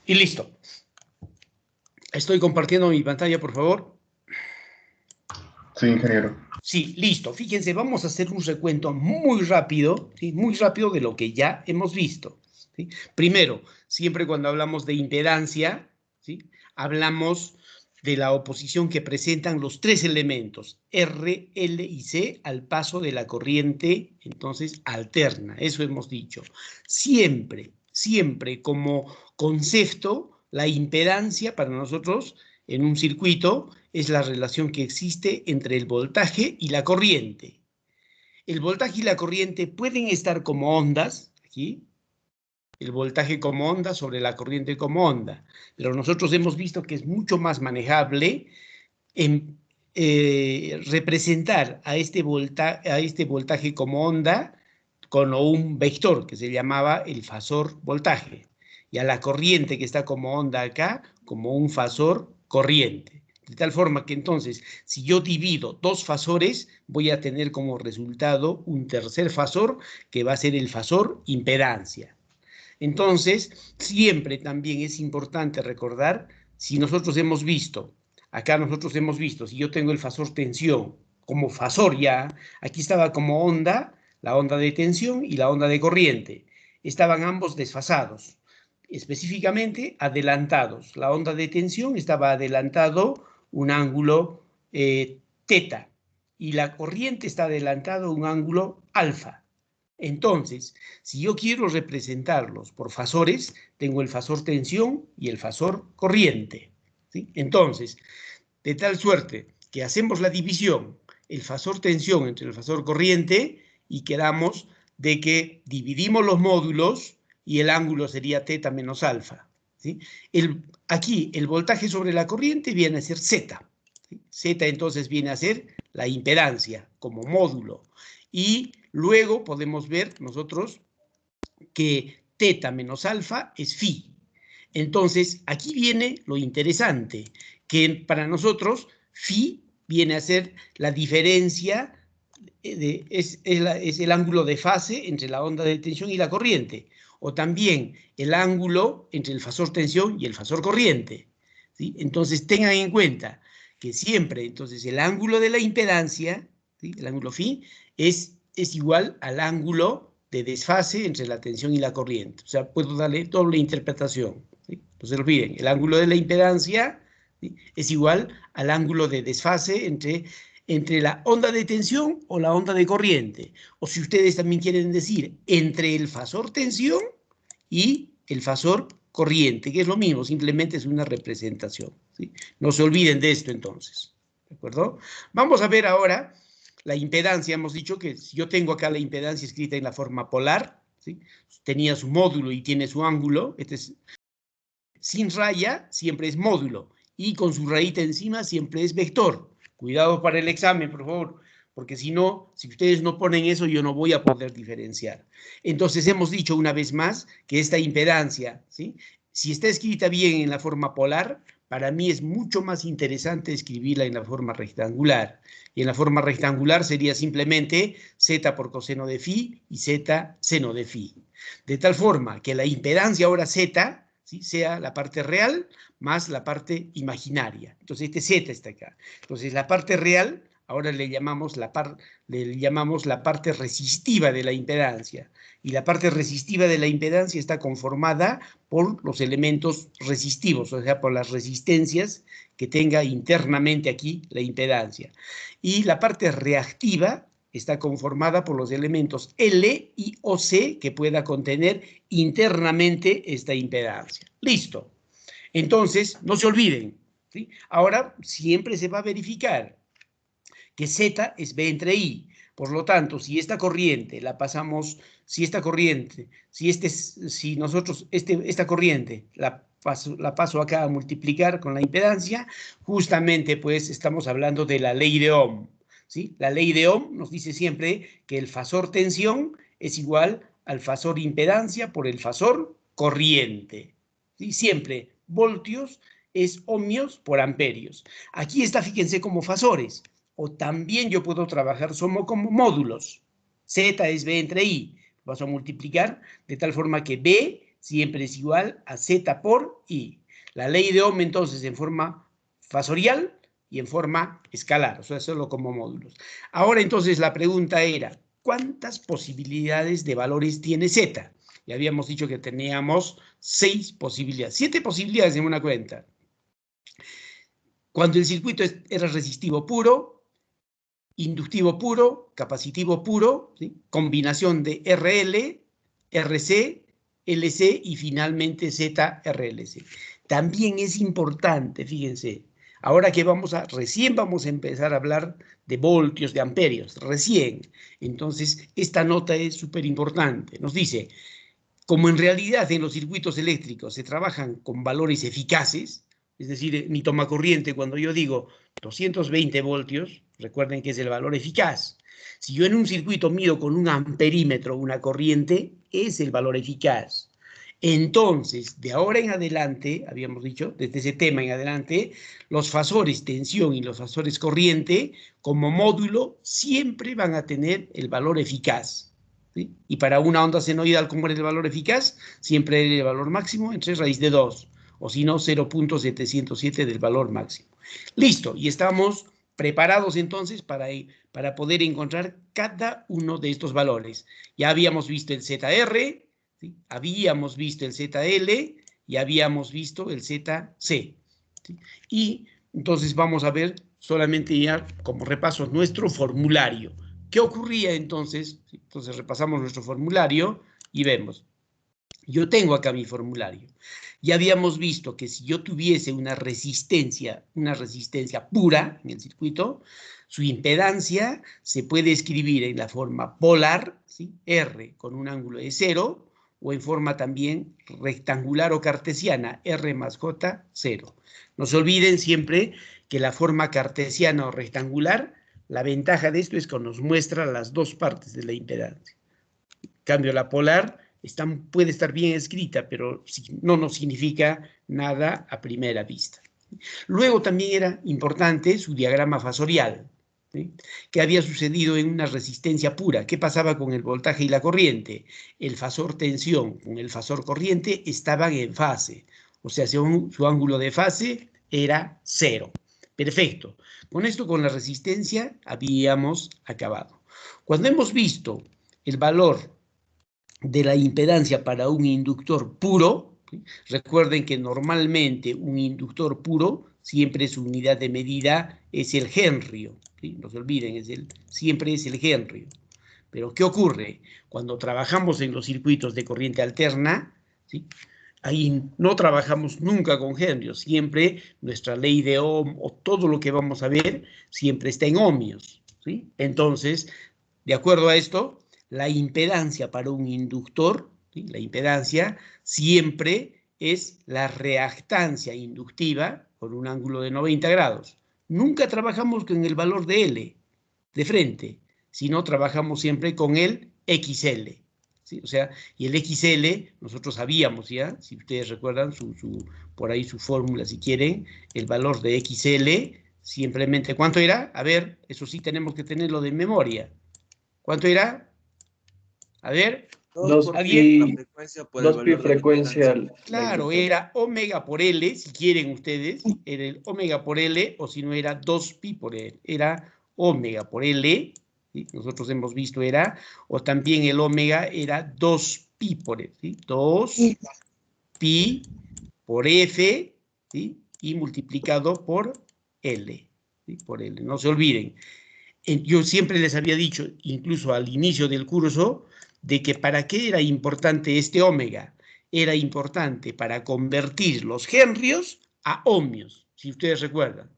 Y listo. Estoy compartiendo mi pantalla, por favor. Sí, ingeniero. Sí, listo. Fíjense, vamos a hacer un recuento muy rápido, ¿sí? Muy rápido de lo que ya hemos visto, ¿sí? Primero, siempre cuando hablamos de impedancia, ¿sí? Hablamos de la oposición que presentan los tres elementos, R, L y C, al paso de la corriente, entonces, alterna. Eso hemos dicho. Siempre, siempre como concepto, la impedancia para nosotros en un circuito es la relación que existe entre el voltaje y la corriente. El voltaje y la corriente pueden estar como ondas, aquí, el voltaje como onda sobre la corriente como onda, pero nosotros hemos visto que es mucho más manejable en, representar a este voltaje como onda con un vector que se llamaba el fasor voltaje, y a la corriente que está como onda acá como un fasor corriente. De tal forma que entonces, si yo divido dos fasores, voy a tener como resultado un tercer fasor que va a ser el fasor impedancia. Entonces, siempre también es importante recordar, si nosotros hemos visto, acá nosotros hemos visto, si yo tengo el fasor tensión como fasor ya, aquí estaba como onda, la onda de tensión y la onda de corriente. Estaban ambos desfasados, específicamente adelantados. La onda de tensión estaba adelantado un ángulo teta y la corriente está adelantado un ángulo alfa. Entonces, si yo quiero representarlos por fasores, tengo el fasor tensión y el fasor corriente, ¿sí? Entonces, de tal suerte que hacemos la división, el fasor tensión entre el fasor corriente, y quedamos de que dividimos los módulos y el ángulo sería teta menos alfa, ¿sí? Aquí el voltaje sobre la corriente viene a ser Z, ¿sí? Z entonces viene a ser la impedancia como módulo. Y luego podemos ver nosotros que teta menos alfa es phi. Entonces, aquí viene lo interesante, que para nosotros phi viene a ser la diferencia, es el ángulo de fase entre la onda de tensión y la corriente, o también el ángulo entre el fasor tensión y el fasor corriente, ¿sí? Entonces, tengan en cuenta que siempre, entonces, el ángulo de la impedancia, ¿sí? El ángulo phi, es igual al ángulo de desfase entre la tensión y la corriente. O sea, puedo darle doble interpretación, ¿sí? No se olviden, el ángulo de la impedancia, ¿sí? Es igual al ángulo de desfase entre la onda de tensión o la onda de corriente. O si ustedes también quieren decir, entre el fasor tensión y el fasor corriente, que es lo mismo, simplemente es una representación, ¿sí? No se olviden de esto entonces, ¿de acuerdo? Vamos a ver ahora la impedancia. Hemos dicho que si yo tengo acá la impedancia escrita en la forma polar, ¿sí? Tenía su módulo y tiene su ángulo, este es, sin raya siempre es módulo, y con su rayita encima siempre es vector. Cuidado para el examen, por favor, porque si no, si ustedes no ponen eso, yo no voy a poder diferenciar. Entonces hemos dicho una vez más que esta impedancia, ¿sí? Si está escrita bien en la forma polar, para mí es mucho más interesante escribirla en la forma rectangular. Y en la forma rectangular sería simplemente z por coseno de phi y z seno de phi. De tal forma que la impedancia ahora z, ¿sí? Sea la parte real más la parte imaginaria. Entonces este z está acá. Entonces la parte real ahora le llamamos la parte resistiva de la impedancia. Y la parte resistiva de la impedancia está conformada por los elementos resistivos, o sea, por las resistencias que tenga internamente aquí la impedancia. Y la parte reactiva está conformada por los elementos L y OC que pueda contener internamente esta impedancia. Listo. Entonces, no se olviden, ¿sí? Ahora siempre se va a verificar que Z es B entre I. Por lo tanto, si esta corriente la pasamos, si esta corriente, si nosotros esta corriente la paso acá a multiplicar con la impedancia, justamente pues estamos hablando de la ley de Ohm, ¿sí? La ley de Ohm nos dice siempre que el fasor tensión es igual al fasor impedancia por el fasor corriente, ¿sí? Siempre voltios es ohmios por amperios. Aquí está, fíjense, como fasores. O también yo puedo trabajar como módulos. Z es B entre I. Vas a multiplicar de tal forma que B siempre es igual a Z por I. La ley de Ohm, entonces, en forma fasorial y en forma escalar, o sea, solo como módulos. Ahora, entonces, la pregunta era, ¿cuántas posibilidades de valores tiene Z? Ya habíamos dicho que teníamos 6 posibilidades, 7 posibilidades en una cuenta. Cuando el circuito era resistivo puro, inductivo puro, capacitivo puro, ¿sí? Combinación de RL, RC, LC y finalmente ZRLC. También es importante, fíjense, ahora que recién vamos a empezar a hablar de voltios, de amperios, recién. Entonces, esta nota es súper importante. Nos dice, como en realidad en los circuitos eléctricos se trabajan con valores eficaces, es decir, mi tomacorriente, cuando yo digo 220 voltios, recuerden que es el valor eficaz. Si yo en un circuito mido con un amperímetro una corriente, es el valor eficaz. Entonces, de ahora en adelante, habíamos dicho, desde ese tema en adelante, los fasores tensión y los fasores corriente, como módulo, siempre van a tener el valor eficaz. ¿Sí? Y para una onda senoidal, ¿cómo era el valor eficaz? Siempre era el valor máximo entre raíz de 2, o si no, 0.707 del valor máximo. Listo, y estamos preparados entonces para poder encontrar cada uno de estos valores. Ya habíamos visto el ZR, ¿sí? Habíamos visto el ZL y habíamos visto el ZC. ¿Sí? Y entonces vamos a ver solamente ya como repaso nuestro formulario. ¿Qué ocurría entonces? Entonces repasamos nuestro formulario y vemos. Yo tengo acá mi formulario. Ya habíamos visto que si yo tuviese una resistencia pura en el circuito, su impedancia se puede escribir en la forma polar, ¿sí? R con un ángulo de 0, o en forma también rectangular o cartesiana, R más J, 0. No se olviden siempre que la forma cartesiana o rectangular, la ventaja de esto es que nos muestra las dos partes de la impedancia. En cambio, la polar puede estar bien escrita, pero no nos significa nada a primera vista. Luego también era importante su diagrama fasorial, ¿sí? ¿Qué había sucedido en una resistencia pura? ¿Qué pasaba con el voltaje y la corriente? El fasor tensión con el fasor corriente estaban en fase, o sea, su ángulo de fase era 0. Perfecto. Con esto, con la resistencia, habíamos acabado. Cuando hemos visto el valor de la impedancia para un inductor puro, ¿sí? Recuerden que normalmente un inductor puro, siempre su unidad de medida es el henrio, ¿sí? No se olviden, siempre es el henrio. Pero ¿qué ocurre? Cuando trabajamos en los circuitos de corriente alterna, ¿sí? Ahí no trabajamos nunca con henrios, siempre nuestra ley de Ohm o todo lo que vamos a ver siempre está en ohmios, ¿sí? Entonces, de acuerdo a esto, la impedancia para un inductor, ¿sí? La impedancia siempre es la reactancia inductiva con un ángulo de 90 grados. Nunca trabajamos con el valor de L de frente, sino trabajamos siempre con el XL. ¿Sí? O sea, y el XL, nosotros sabíamos ya, si ustedes recuerdan por ahí su fórmula, si quieren, el valor de XL, simplemente, ¿cuánto era? A ver, eso sí tenemos que tenerlo de memoria. ¿Cuánto era? A ver, 2 pi, la frecuencia por el valor frecuencia. Claro, era omega por L, si quieren ustedes, era el omega por L, o si no era 2 pi por L, era omega por L, ¿sí? Nosotros hemos visto o también el omega era 2 pi por L, ¿sí? 2 pi por F, ¿sí? Y multiplicado por L, ¿sí? Por L, no se olviden. Yo siempre les había dicho, incluso al inicio del curso, de que para qué era importante este omega. Era importante para convertir los henrios a ohmios, si ustedes recuerdan.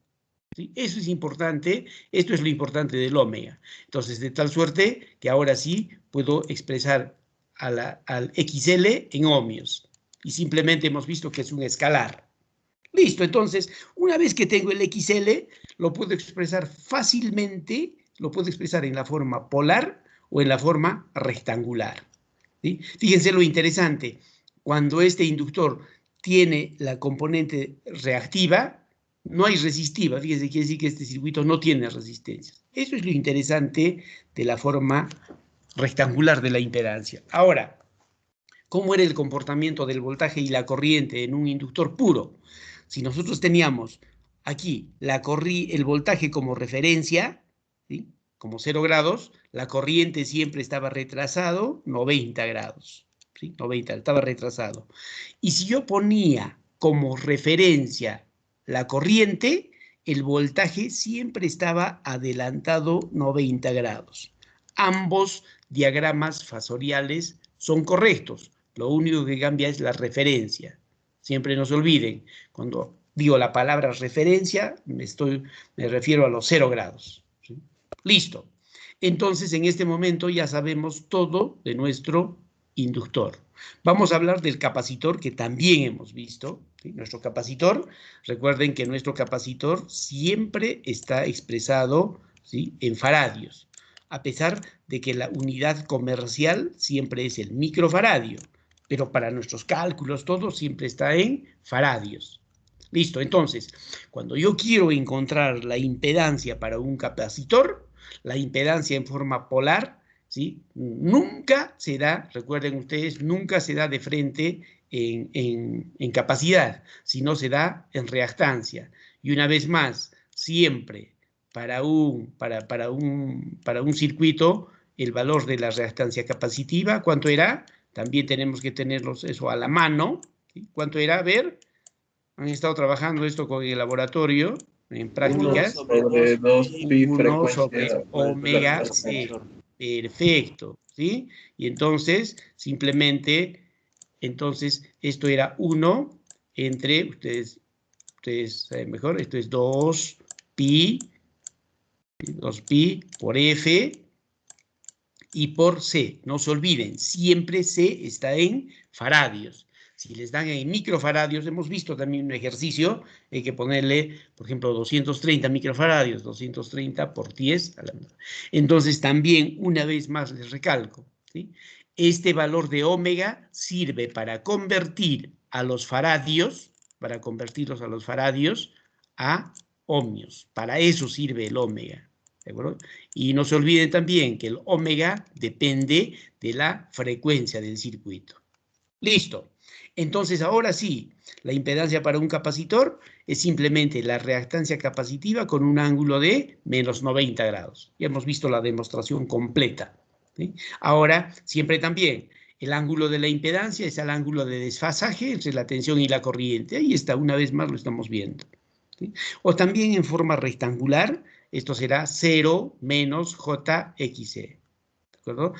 ¿Sí? Eso es importante, esto es lo importante del omega. Entonces, de tal suerte que ahora sí puedo expresar al XL en ohmios. Y simplemente hemos visto que es un escalar. Listo, entonces, una vez que tengo el XL, lo puedo expresar fácilmente, lo puedo expresar en la forma polar o en la forma rectangular. ¿Sí? Fíjense lo interesante, cuando este inductor tiene la componente reactiva, no hay resistiva, fíjense, quiere decir que este circuito no tiene resistencias. Eso es lo interesante de la forma rectangular de la impedancia. Ahora, ¿Cómo era el comportamiento del voltaje y la corriente en un inductor puro? Si nosotros teníamos aquí el voltaje como referencia, ¿sí?, como 0 grados, la corriente siempre estaba retrasado 90 grados, ¿sí? 90, estaba retrasado. Y si yo ponía como referencia la corriente, el voltaje siempre estaba adelantado 90 grados. Ambos diagramas fasoriales son correctos. Lo único que cambia es la referencia. Siempre no se olviden, cuando digo la palabra referencia, me refiero a los 0 grados. ¿Sí? Listo. Entonces, en este momento ya sabemos todo de nuestro inductor. Vamos a hablar del capacitor, que también hemos visto, ¿sí? Nuestro capacitor, recuerden que nuestro capacitor siempre está expresado, ¿sí?, en faradios, a pesar de que la unidad comercial siempre es el microfaradio, pero para nuestros cálculos todo siempre está en faradios. Listo, entonces, cuando yo quiero encontrar la impedancia para un capacitor, la impedancia en forma polar, ¿sí?, nunca se da, recuerden ustedes, nunca se da de frente en capacidad, sino se da en reactancia. Y una vez más, siempre para un circuito, el valor de la reactancia capacitiva, ¿cuánto era? También tenemos que tenerlos eso a la mano, ¿sí? ¿Cuánto era? A ver, han estado trabajando esto con el laboratorio, en prácticas. 1 sobre 2pi 1 sobre frecuencia. omega C. Perfecto, ¿sí? Y entonces, simplemente, esto era 1 entre, ustedes saben mejor, esto es 2pi por F y por C. No se olviden, siempre C está en faradios. Si les dan en microfaradios, hemos visto también un ejercicio, hay que ponerle, por ejemplo, 230 microfaradios, 230 por 10. Entonces, también, una vez más, les recalco, ¿sí?, este valor de omega sirve para convertir a los faradios, para convertirlos a los faradios a ohmios. Para eso sirve el omega. ¿De acuerdo? Y no se olviden también que el omega depende de la frecuencia del circuito. Listo. Entonces, ahora sí, la impedancia para un capacitor es simplemente la reactancia capacitiva con un ángulo de menos 90 grados. Ya hemos visto la demostración completa, ¿sí? Ahora, siempre también, el ángulo de la impedancia es el ángulo de desfasaje entre la tensión y la corriente. Ahí está, una vez más lo estamos viendo, ¿sí? O también en forma rectangular, esto será 0 menos JXC. ¿De acuerdo?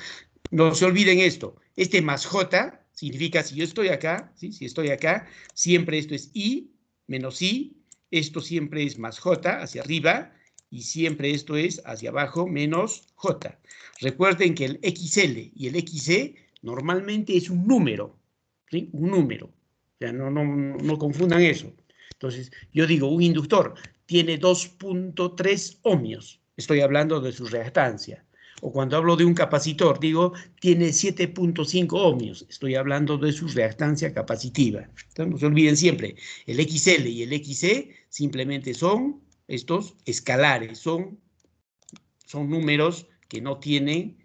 No se olviden esto. Este más J significa, si yo estoy acá, ¿sí?, si estoy acá, siempre esto es I menos I. Esto siempre es más J hacia arriba y siempre esto es hacia abajo menos J. Recuerden que el XL y el XC normalmente es un número, ¿sí?, un número. O sea, no confundan eso. Entonces, yo digo, un inductor tiene 2.3 ohmios. Estoy hablando de su reactancia. O cuando hablo de un capacitor, digo, tiene 7.5 ohmios. Estoy hablando de su reactancia capacitiva. Entonces, no se olviden siempre, el XL y el XC simplemente son estos escalares, son números que no tienen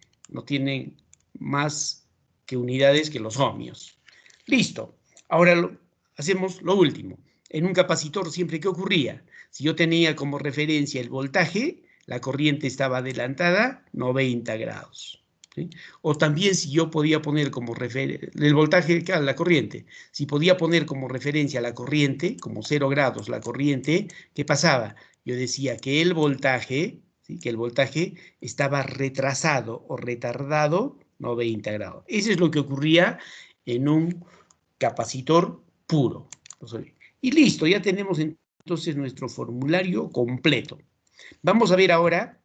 más que unidades que los ohmios. Listo. Ahora hacemos lo último. En un capacitor siempre, ¿qué ocurría? Si yo tenía como referencia el voltaje, la corriente estaba adelantada 90 grados. ¿Sí? O también si yo podía poner como referencia el voltaje, la corriente, si podía poner como referencia la corriente, como 0 grados la corriente, ¿qué pasaba? Yo decía que el voltaje, ¿sí?, que el voltaje estaba retrasado o retardado 90 grados. Eso es lo que ocurría en un capacitor puro. Y listo, ya tenemos entonces nuestro formulario completo. Vamos a ver ahora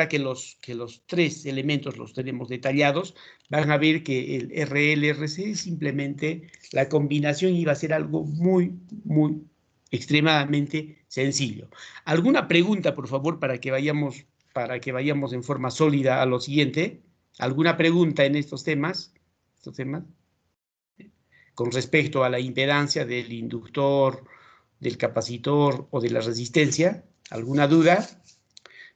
que los 3 elementos los tenemos detallados, van a ver que el RL-RC simplemente la combinación iba a ser algo muy, muy extremadamente sencillo. ¿Alguna pregunta, por favor, para que vayamos en forma sólida a lo siguiente? ¿Alguna pregunta en estos temas? Con respecto a la impedancia del inductor, del capacitor o de la resistencia. ¿Alguna duda?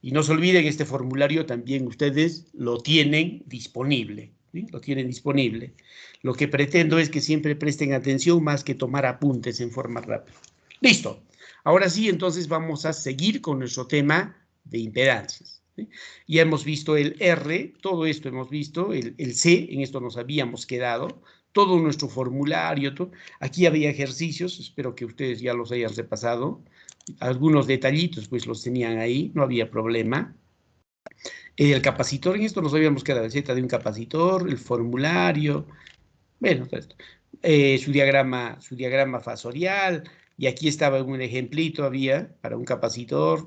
Y no se olviden, este formulario también ustedes lo tienen disponible. ¿sí? Lo tienen disponible. Lo que pretendo es que siempre presten atención más que tomar apuntes en forma rápida. Listo. Ahora sí, entonces vamos a seguir con nuestro tema de impedancias. ¿Sí? Ya hemos visto el R, todo esto hemos visto, el C, en esto nos habíamos quedado, todo nuestro formulario, todo. Aquí había ejercicios, espero que ustedes ya los hayan repasado, algunos detallitos pues los tenían ahí, no había problema. El capacitor, en esto nos habíamos quedado, el Z de un capacitor, el formulario, bueno, todo esto. Su diagrama fasorial, y aquí estaba un ejemplito, había para un capacitor.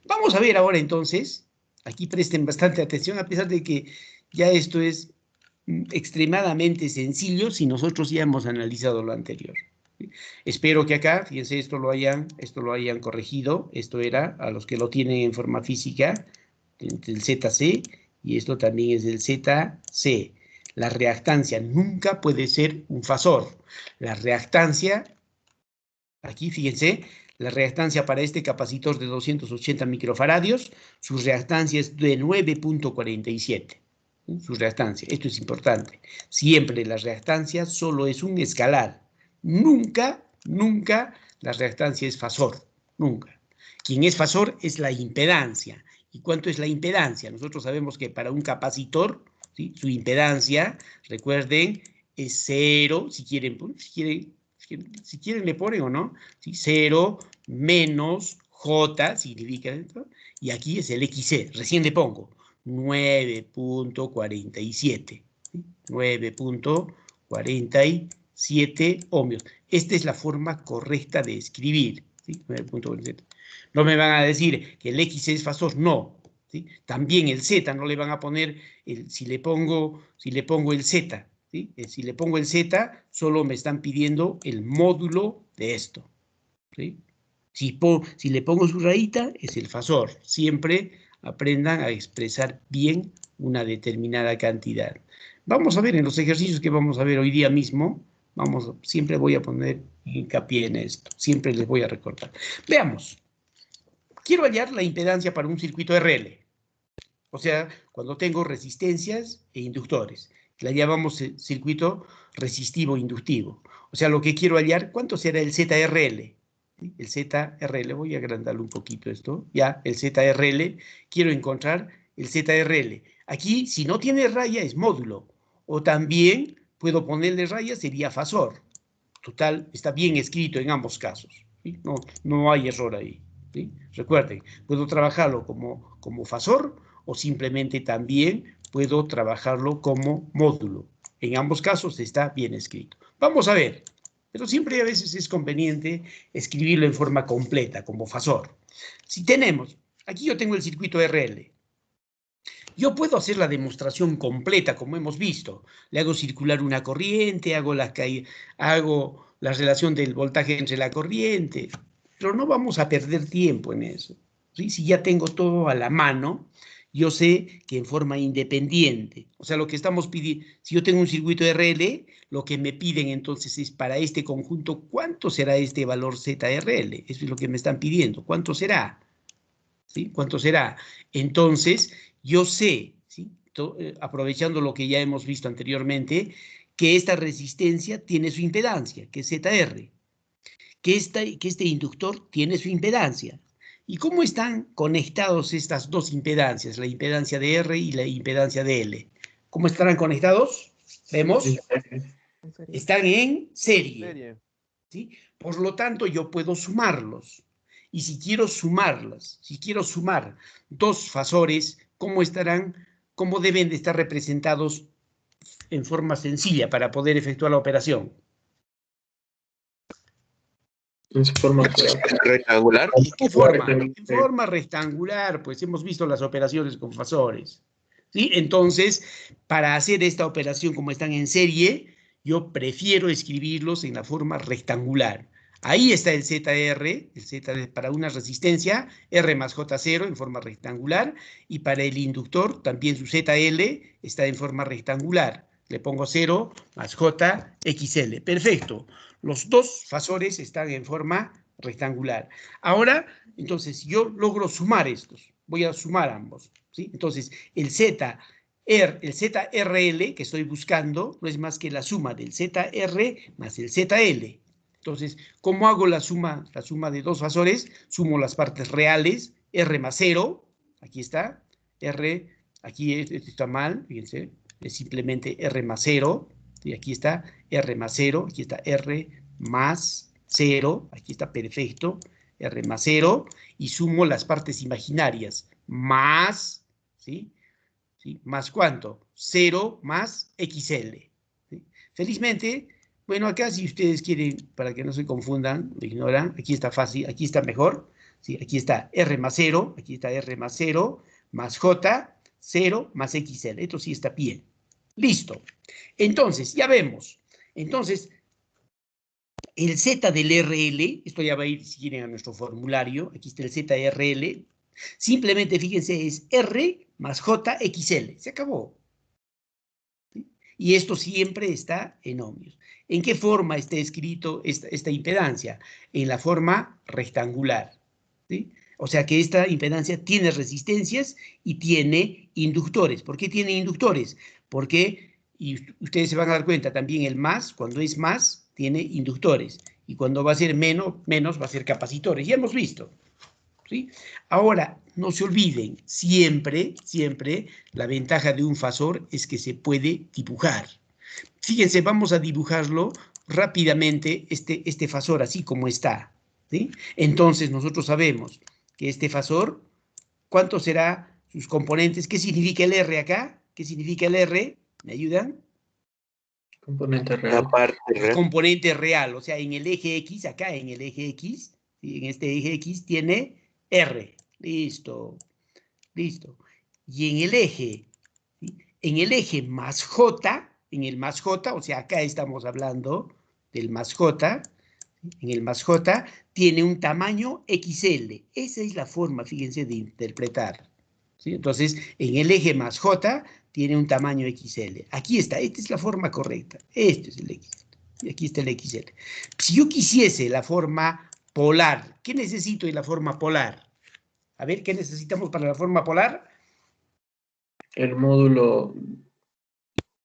Vamos a ver ahora entonces, aquí presten bastante atención, a pesar de que ya esto es extremadamente sencillo si nosotros ya hemos analizado lo anterior. ¿Sí? Espero que acá, fíjense, esto lo hayan corregido, esto era, a los que lo tienen en forma física, el ZC, y esto también es el ZC. La reactancia nunca puede ser un fasor. La reactancia, aquí fíjense, la reactancia para este capacitor de 280 microfaradios, su reactancia es de 9.47. Su reactancia, esto es importante. Siempre la reactancia solo es un escalar. Nunca la reactancia es fasor. Nunca. Quien es fasor es la impedancia. ¿Y cuánto es la impedancia? Nosotros sabemos que para un capacitor, ¿sí? Su impedancia, recuerden, es 0, si quieren le ponen o no, ¿sí? 0 menos J, significa esto, y aquí es el XC, recién le pongo 9.47, ¿sí? 9.47 ohmios. Esta es la forma correcta de escribir, ¿sí? 9.47. No me van a decir que el X es fasor, no. ¿Sí? También el Z, no le van a poner, si le pongo el Z, ¿sí? Si le pongo el Z, solo me están pidiendo el módulo de esto. ¿Sí? Si le pongo su rayita, es el fasor. Siempre aprendan a expresar bien una determinada cantidad. Vamos a ver en los ejercicios que vamos a ver hoy día mismo, siempre voy a poner hincapié en esto, siempre les voy a recordar. Veamos. Quiero hallar la impedancia para un circuito RL. O sea, cuando tengo resistencias e inductores. La llamamos circuito resistivo inductivo. O sea, lo que quiero hallar, ¿cuánto será el ZRL? El ZRL, voy a agrandarlo un poquito esto. Ya, el ZRL, quiero encontrar el ZRL. Aquí, si no tiene raya, es módulo. O también puedo ponerle raya, sería fasor. Total, está bien escrito en ambos casos. ¿Sí? No hay error ahí. ¿Sí? Recuerden, puedo trabajarlo como fasor o simplemente también puedo trabajarlo como módulo. En ambos casos está bien escrito. Vamos a ver, pero siempre a veces es conveniente escribirlo en forma completa, como fasor. Si tenemos, aquí yo tengo el circuito RL. Yo puedo hacer la demostración completa, como hemos visto. Le hago circular una corriente, hago la relación del voltaje entre la corriente, pero no vamos a perder tiempo en eso. ¿Sí? Si ya tengo todo a la mano, yo sé que en forma independiente, o sea, lo que estamos pidiendo, si yo tengo un circuito RL, lo que me piden entonces es para este conjunto, ¿cuánto será este valor ZRL? Eso es lo que me están pidiendo. ¿Cuánto será? ¿Sí? ¿Cuánto será? Entonces, yo sé, ¿sí? Aprovechando lo que ya hemos visto anteriormente, que esta resistencia tiene su impedancia, que es ZR, que este inductor tiene su impedancia. ¿Y cómo están conectados estas dos impedancias, la impedancia de R y la impedancia de L? ¿Cómo estarán conectados? ¿Vemos? Están en serie. ¿Sí? Por lo tanto, yo puedo sumarlos. Y si quiero sumar dos fasores, ¿cómo deben de estar representados en forma sencilla para poder efectuar la operación? En forma rectangular. ¿En qué forma? En forma rectangular, pues hemos visto las operaciones con fasores. ¿Sí? Entonces, para hacer esta operación como están en serie, yo prefiero escribirlos en la forma rectangular. Ahí está el ZR, el Z para una resistencia, R más J0 en forma rectangular, y para el inductor también su ZL está en forma rectangular. Le pongo 0 más JXL. Perfecto. Los dos fasores están en forma rectangular. Ahora, entonces, yo logro sumar estos. Voy a sumar ambos. ¿Sí? Entonces, el Z el ZRL que estoy buscando no es más que la suma del ZR más el ZL. Entonces, ¿cómo hago la suma de dos fasores? Sumo las partes reales, R más 0, aquí está, R, aquí esto está mal, fíjense, es simplemente R más 0, y aquí está R más 0, aquí está R más 0, aquí está perfecto, R más 0, y sumo las partes imaginarias, más, ¿sí? ¿Sí? ¿Más cuánto? 0 más XL. ¿Sí? Felizmente, bueno, acá si ustedes quieren, para que no se confundan, lo ignoran, aquí está fácil, aquí está mejor, ¿sí? Aquí está R más 0, aquí está R más 0, más J, 0 más XL. Esto sí está bien. Listo. Entonces, ya vemos. Entonces, el Z del RL, esto ya va a ir, si quieren, a nuestro formulario, aquí está el ZRL, simplemente, fíjense, es R más JXL, se acabó. ¿Sí? Y esto siempre está en ohmios. ¿En qué forma está escrito esta impedancia? En la forma rectangular. ¿Sí? O sea que esta impedancia tiene resistencias y tiene inductores. ¿Por qué tiene inductores? Porque, y ustedes se van a dar cuenta, también el más, cuando es más, tiene inductores. Y cuando va a ser menos, va a ser capacitores. Ya hemos visto. ¿Sí? Ahora, no se olviden, siempre, la ventaja de un fasor es que se puede dibujar. Fíjense, vamos a dibujarlo rápidamente, este fasor así como está. ¿Sí? Entonces, nosotros sabemos que este fasor, ¿cuánto será sus componentes? ¿Qué significa el R acá? ¿Qué significa el R? ¿Me ayudan? Componente real. La parte El real. componente real, o sea, en el eje X, acá en el eje X, ¿sí? En este eje X tiene R. Listo, listo. Y ¿sí? En el eje más J, en el más J, o sea, acá estamos hablando del más J, en el más J, tiene un tamaño XL. Esa es la forma, fíjense, de interpretar. ¿Sí? Entonces, en el eje más J tiene un tamaño XL. Aquí está, esta es la forma correcta. Este es el XL. Y aquí está el XL. Si yo quisiese la forma polar, ¿qué necesito en la forma polar? A ver, ¿qué necesitamos para la forma polar? El módulo.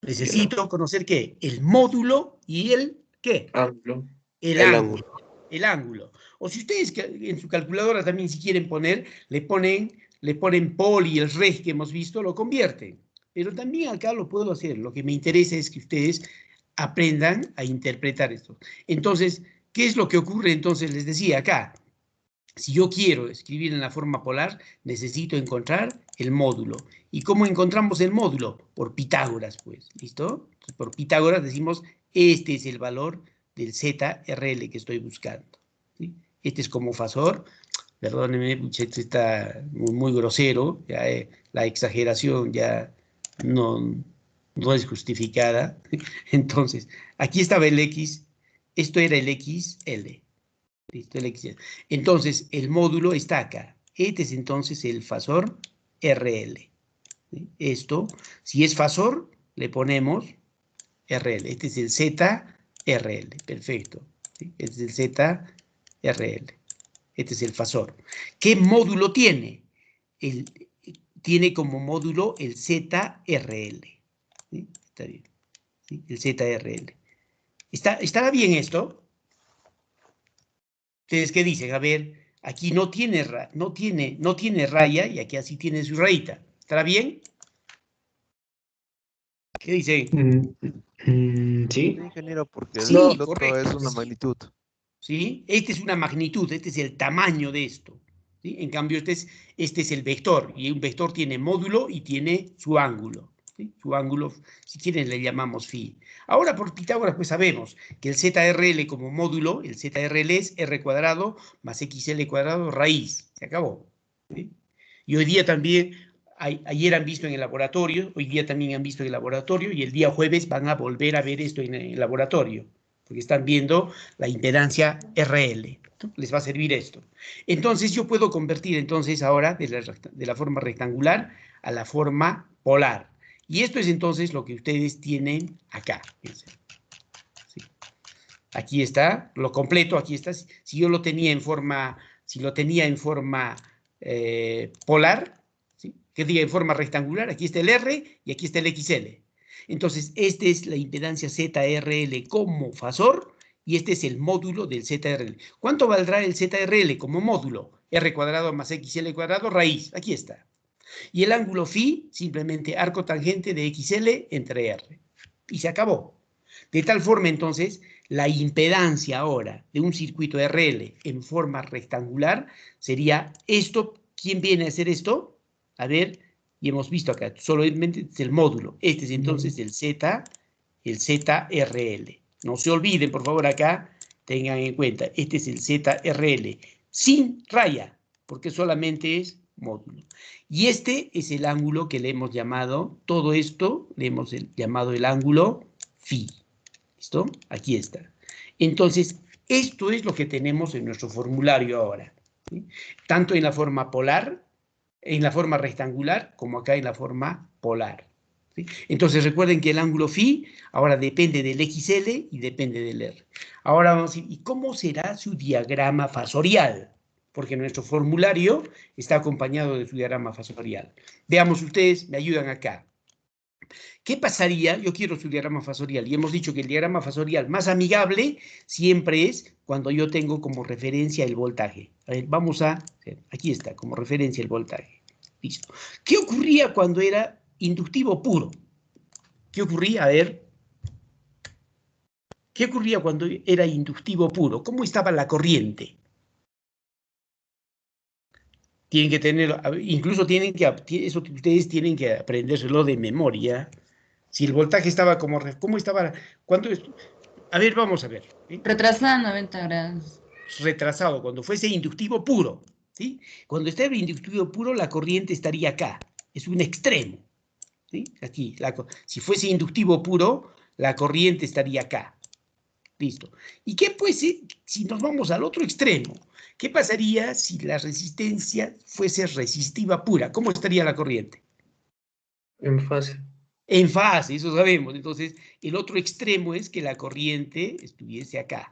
Necesito conocer ¿qué? El módulo y el ¿qué? Ángulo. El ángulo. El ángulo. O si ustedes en su calculadora también si quieren poner, le ponen pol y el reg que hemos visto, lo convierten. Pero también acá lo puedo hacer. Lo que me interesa es que ustedes aprendan a interpretar esto. Entonces, ¿qué es lo que ocurre? Entonces, les decía acá, si yo quiero escribir en la forma polar, necesito encontrar el módulo. ¿Y cómo encontramos el módulo? Por Pitágoras, pues. ¿Listo? Entonces, por Pitágoras decimos, este es el valor del ZRL que estoy buscando. ¿Sí? Este es como fasor. Perdónenme, este está muy grosero. Ya, la exageración ya no es justificada. Entonces, aquí estaba el X. Esto era el XL. Listo, el XL. Entonces, el módulo está acá. Este es entonces el fasor RL. ¿Sí? Esto, si es fasor, le ponemos RL. Este es el ZRL. Perfecto. ¿Sí? Este es el ZRL. Este es el fasor. ¿Qué módulo tiene? Tiene como módulo el ZRL. ¿Sí? Está bien. ¿Sí? El ZRL. ¿Estará bien esto? ¿Ustedes qué dicen? A ver, aquí no tiene raya y aquí así tiene su rayita. ¿Estará bien? ¿Qué dicen? Sí. Sí, ingeniero, porque Sí, el otro correcto. es una magnitud. ¿Sí? Esta es una magnitud, este es el tamaño de esto. ¿Sí? En cambio, este es el vector, y un vector tiene módulo y tiene su ángulo. ¿Sí? Su ángulo, si quieren, le llamamos phi. Ahora, por Pitágoras, pues sabemos que el ZRL como módulo, el ZRL es R cuadrado más XL cuadrado raíz. Se acabó. ¿Sí? Y hoy día también, ayer han visto en el laboratorio, hoy día también han visto en el laboratorio, y el día jueves van a volver a ver esto en el laboratorio, porque están viendo la impedancia RL. Les va a servir esto. Entonces yo puedo convertir entonces ahora de la forma rectangular a la forma polar. Y esto es entonces lo que ustedes tienen acá. ¿Sí? Aquí está, lo completo, aquí está. Si yo lo tenía en forma, polar, ¿sí? que diga en forma rectangular, aquí está el R y aquí está el XL. Entonces, esta es la impedancia ZRL como fasor y este es el módulo del ZRL. ¿Cuánto valdrá el ZRL como módulo? R cuadrado más XL cuadrado, raíz. Aquí está. Y el ángulo phi, simplemente arco tangente de XL entre R. Y se acabó. De tal forma, entonces, la impedancia ahora de un circuito RL en forma rectangular sería esto. ¿Quién viene a hacer esto? A ver, y hemos visto acá, solamente es el módulo. Este es entonces el ZRL. No se olviden, por favor, acá tengan en cuenta, este es el ZRL sin raya, porque solamente es módulo. Y este es el ángulo que le hemos llamado, todo esto le hemos llamado el ángulo phi. ¿Listo? Aquí está. Entonces, esto es lo que tenemos en nuestro formulario ahora, ¿sí? Tanto en la forma polar, en la forma rectangular, como acá en la forma polar, ¿sí? Entonces, recuerden que el ángulo phi ahora depende del XL y depende del R. Ahora vamos a decir, ¿y cómo será su diagrama fasorial? Porque nuestro formulario está acompañado de su diagrama fasorial. Veamos ustedes, me ayudan acá. ¿Qué pasaría? Yo quiero su diagrama fasorial y hemos dicho que el diagrama fasorial más amigable siempre es cuando yo tengo como referencia el voltaje. A ver, vamos a, aquí está, como referencia el voltaje. Listo. ¿Qué ocurría cuando era inductivo puro? ¿Qué ocurría? A ver. ¿Qué ocurría cuando era inductivo puro? ¿Cómo estaba la corriente? Tienen que tener, incluso tienen que, eso ustedes tienen que aprendérselo de memoria. Si el voltaje estaba como, ¿cómo estaba? ¿Cuándo? A ver, vamos a ver. ¿Sí? Retrasada 90 grados. Retrasado, cuando fuese inductivo puro. ¿Sí? Cuando esté inductivo puro, la corriente estaría acá. Es un extremo. ¿Sí? Aquí. Si fuese inductivo puro, la corriente estaría acá. Listo. ¿Y qué pues si nos vamos al otro extremo? ¿Qué pasaría si la resistencia fuese resistiva pura? ¿Cómo estaría la corriente? En fase. En fase, eso sabemos. Entonces, el otro extremo es que la corriente estuviese acá.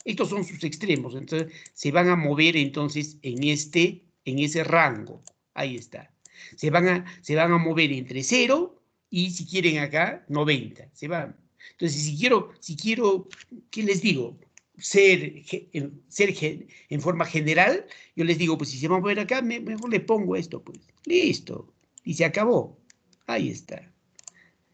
Estos son sus extremos. Entonces, se van a mover entonces en ese rango. Ahí está. Se van a mover entre 0 y, si quieren acá, 90. Se van. Entonces, si quiero, ¿qué les digo? Ser en forma general, yo les digo, pues si se va a mover acá, mejor le pongo esto, pues. Listo. Y se acabó. Ahí está.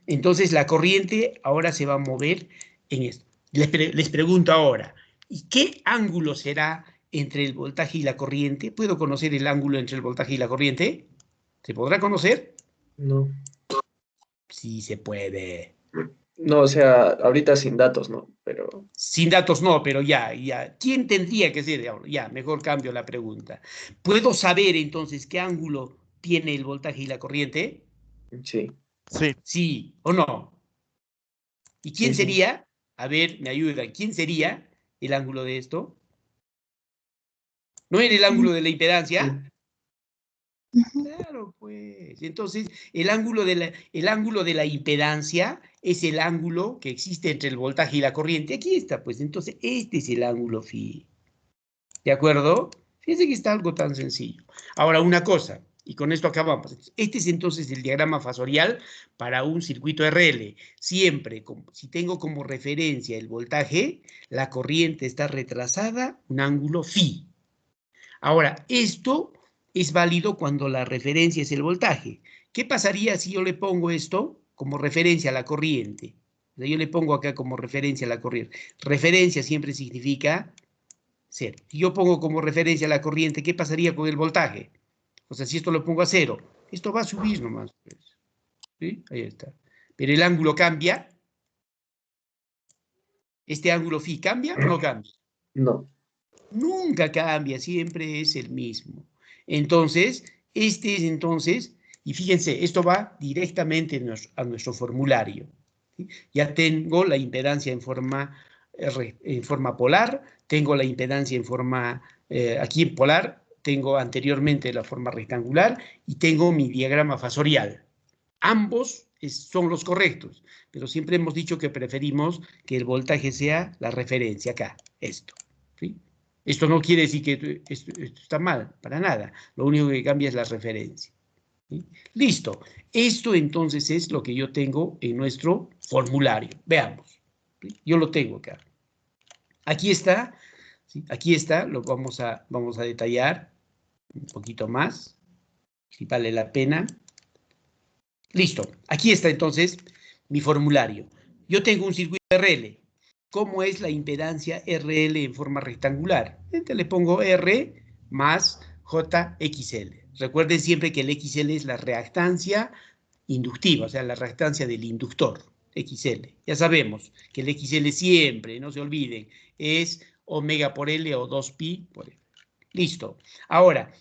Entonces, la corriente ahora se va a mover en esto. Les pregunto ahora, ¿y qué ángulo será entre el voltaje y la corriente? ¿Puedo conocer el ángulo entre el voltaje y la corriente? ¿Se podrá conocer? No. Sí, se puede. No, o sea, ahorita sin datos, no, pero Sin datos no, pero ya. ¿Quién tendría que ser? Ya, mejor cambio la pregunta. ¿Puedo saber entonces qué ángulo tiene el voltaje y la corriente? sí. Sí. ¿Sí o no? ¿Y quién Sí, sí. sería? A ver, me ayuda. ¿Quién sería el ángulo de esto? ¿No era el ángulo de la impedancia? Claro, pues. Entonces, el ángulo de la impedancia es el ángulo que existe entre el voltaje y la corriente. Aquí está, pues. Entonces, este es el ángulo phi. ¿De acuerdo? Fíjense que está algo tan sencillo. Ahora, una cosa, y con esto acabamos. Este es entonces el diagrama fasorial para un circuito RL. Siempre, si tengo como referencia el voltaje, la corriente está retrasada, un ángulo phi. Ahora, esto es válido cuando la referencia es el voltaje. ¿Qué pasaría si yo le pongo esto como referencia a la corriente? O sea, yo le pongo acá como referencia a la corriente. Referencia siempre significa 0. Si yo pongo como referencia a la corriente, ¿qué pasaría con el voltaje? O sea, si esto lo pongo a 0, esto va a subir nomás. Pues. ¿Sí? Ahí está. Pero el ángulo cambia. ¿Este ángulo phi cambia o no cambia? No. Nunca cambia, siempre es el mismo. Entonces, este es entonces, y fíjense, esto va directamente a nuestro formulario. ¿Sí? Ya tengo la impedancia en forma polar, tengo la impedancia en forma, aquí en polar, tengo anteriormente la forma rectangular y tengo mi diagrama fasorial. Ambos son los correctos, pero siempre hemos dicho que preferimos que el voltaje sea la referencia acá, esto. ¿Sí? Esto no quiere decir que esto está mal, para nada. Lo único que cambia es la referencia. ¿Sí? Listo. Esto entonces es lo que yo tengo en nuestro formulario. Veamos. ¿Sí? Yo lo tengo acá. Aquí está. ¿Sí? Aquí está. Lo vamos a detallar un poquito más. Si vale la pena. Listo. Aquí está entonces mi formulario. Yo tengo un circuito RL. ¿Cómo es la impedancia RL en forma rectangular? Entonces le pongo R más JXL. Recuerden siempre que el XL es la reactancia inductiva, o sea, la reactancia del inductor, XL. Ya sabemos que el XL siempre, no se olviden, es omega por L o 2pi por L. Listo. Ahora,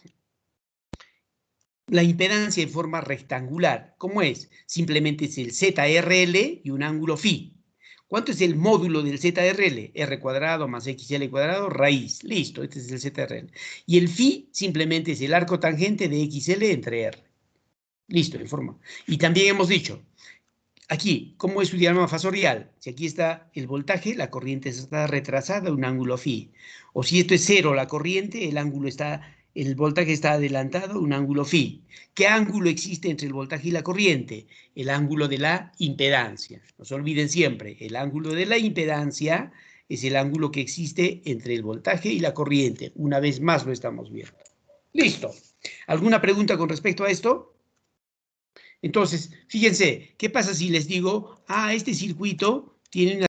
la impedancia en forma rectangular, ¿cómo es? Simplemente es el ZRL y un ángulo phi. ¿Cuánto es el módulo del ZRL? R cuadrado más XL cuadrado, raíz. Listo, este es el ZRL. Y el phi simplemente es el arco tangente de XL entre R. Listo, en forma. Y también hemos dicho, aquí, ¿cómo es su diagrama fasorial? Si aquí está el voltaje, la corriente está retrasada, un ángulo phi. O si esto es cero, la corriente, el voltaje está adelantado, un ángulo phi. ¿Qué ángulo existe entre el voltaje y la corriente? El ángulo de la impedancia. No se olviden siempre, el ángulo de la impedancia es el ángulo que existe entre el voltaje y la corriente. Una vez más lo estamos viendo. Listo. ¿Alguna pregunta con respecto a esto? Entonces, fíjense, ¿qué pasa si les digo, este circuito tiene una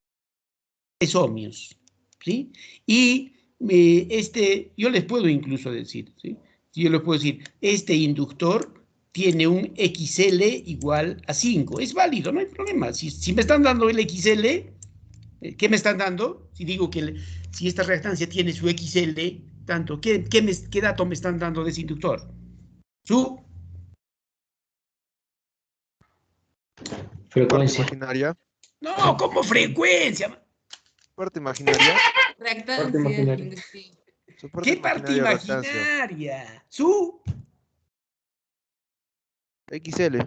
3 ohmios, ¿sí? Y yo les puedo incluso decir, ¿sí? Yo les puedo decir, este inductor tiene un XL igual a 5. Es válido, no hay problema. Si me están dando el XL, ¿qué me están dando? Si digo que si esta reactancia tiene su XL, tanto, ¿qué dato me están dando de ese inductor? Su Frecuencia. Parte imaginaria. No, como frecuencia. Parte imaginaria. Parte Reactancia imaginaria. inductiva. Su parte ¿Qué parte imaginaria reactancia. imaginaria? Su. XL.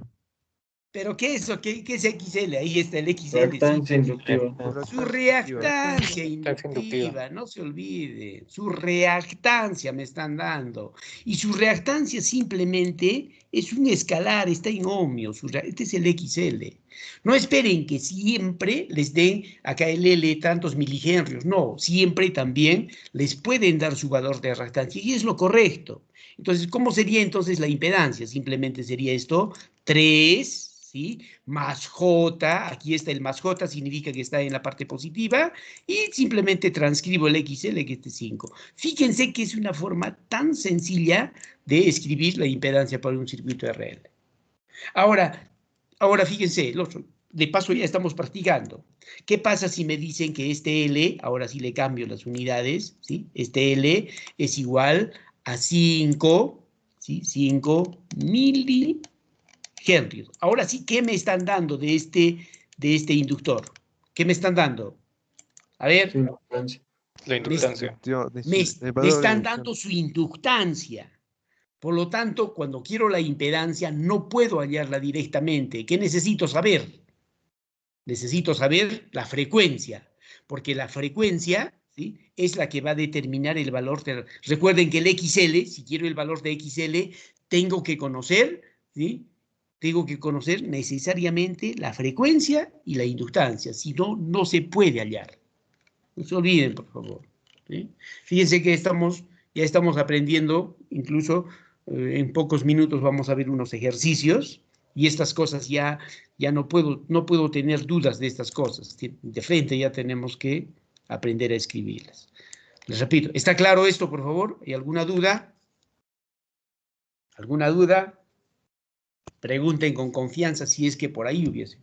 ¿Pero qué es eso? ¿Qué es XL? Ahí está el XL. Reactancia Sí. inductiva. Su reactancia Reactancia inductiva. inductiva, no se olvide. Su reactancia me están dando. Y su reactancia simplemente es un escalar, está en ohmio. Este es el XL. No esperen que siempre les den acá el L tantos milihenrios. No, siempre también les pueden dar su valor de reactancia. Y es lo correcto. Entonces, ¿cómo sería entonces la impedancia? Simplemente sería esto, 3, ¿sí? Más J, aquí está el más J, significa que está en la parte positiva, y simplemente transcribo el XL, que este es 5. Fíjense que es una forma tan sencilla de escribir la impedancia para un circuito RL. Ahora fíjense, de paso ya estamos practicando. ¿Qué pasa si me dicen que este L, ahora sí le cambio las unidades, ¿sí? Este L es igual a 5, ¿sí? 5 milihenrios. Ahora sí, ¿qué me están dando de este inductor? ¿Qué me están dando? A ver. Su inductancia. La inductancia. Me están dando su inductancia. Por lo tanto, cuando quiero la impedancia, no puedo hallarla directamente. ¿Qué necesito saber? Necesito saber la frecuencia, porque la frecuencia, ¿sí?, es la que va a determinar el valor. Recuerden que el XL, si quiero el valor de XL, tengo que conocer, ¿sí? Tengo que conocer necesariamente la frecuencia y la inductancia. Si no, no se puede hallar. No se olviden, por favor, ¿sí? Fíjense que ya estamos aprendiendo, incluso en pocos minutos vamos a ver unos ejercicios, y estas cosas ya no puedo tener dudas de estas cosas. De frente ya tenemos que aprender a escribirlas. Les repito, ¿está claro esto, por favor? ¿Hay alguna duda? ¿Alguna duda? Pregunten con confianza si es que por ahí hubiese.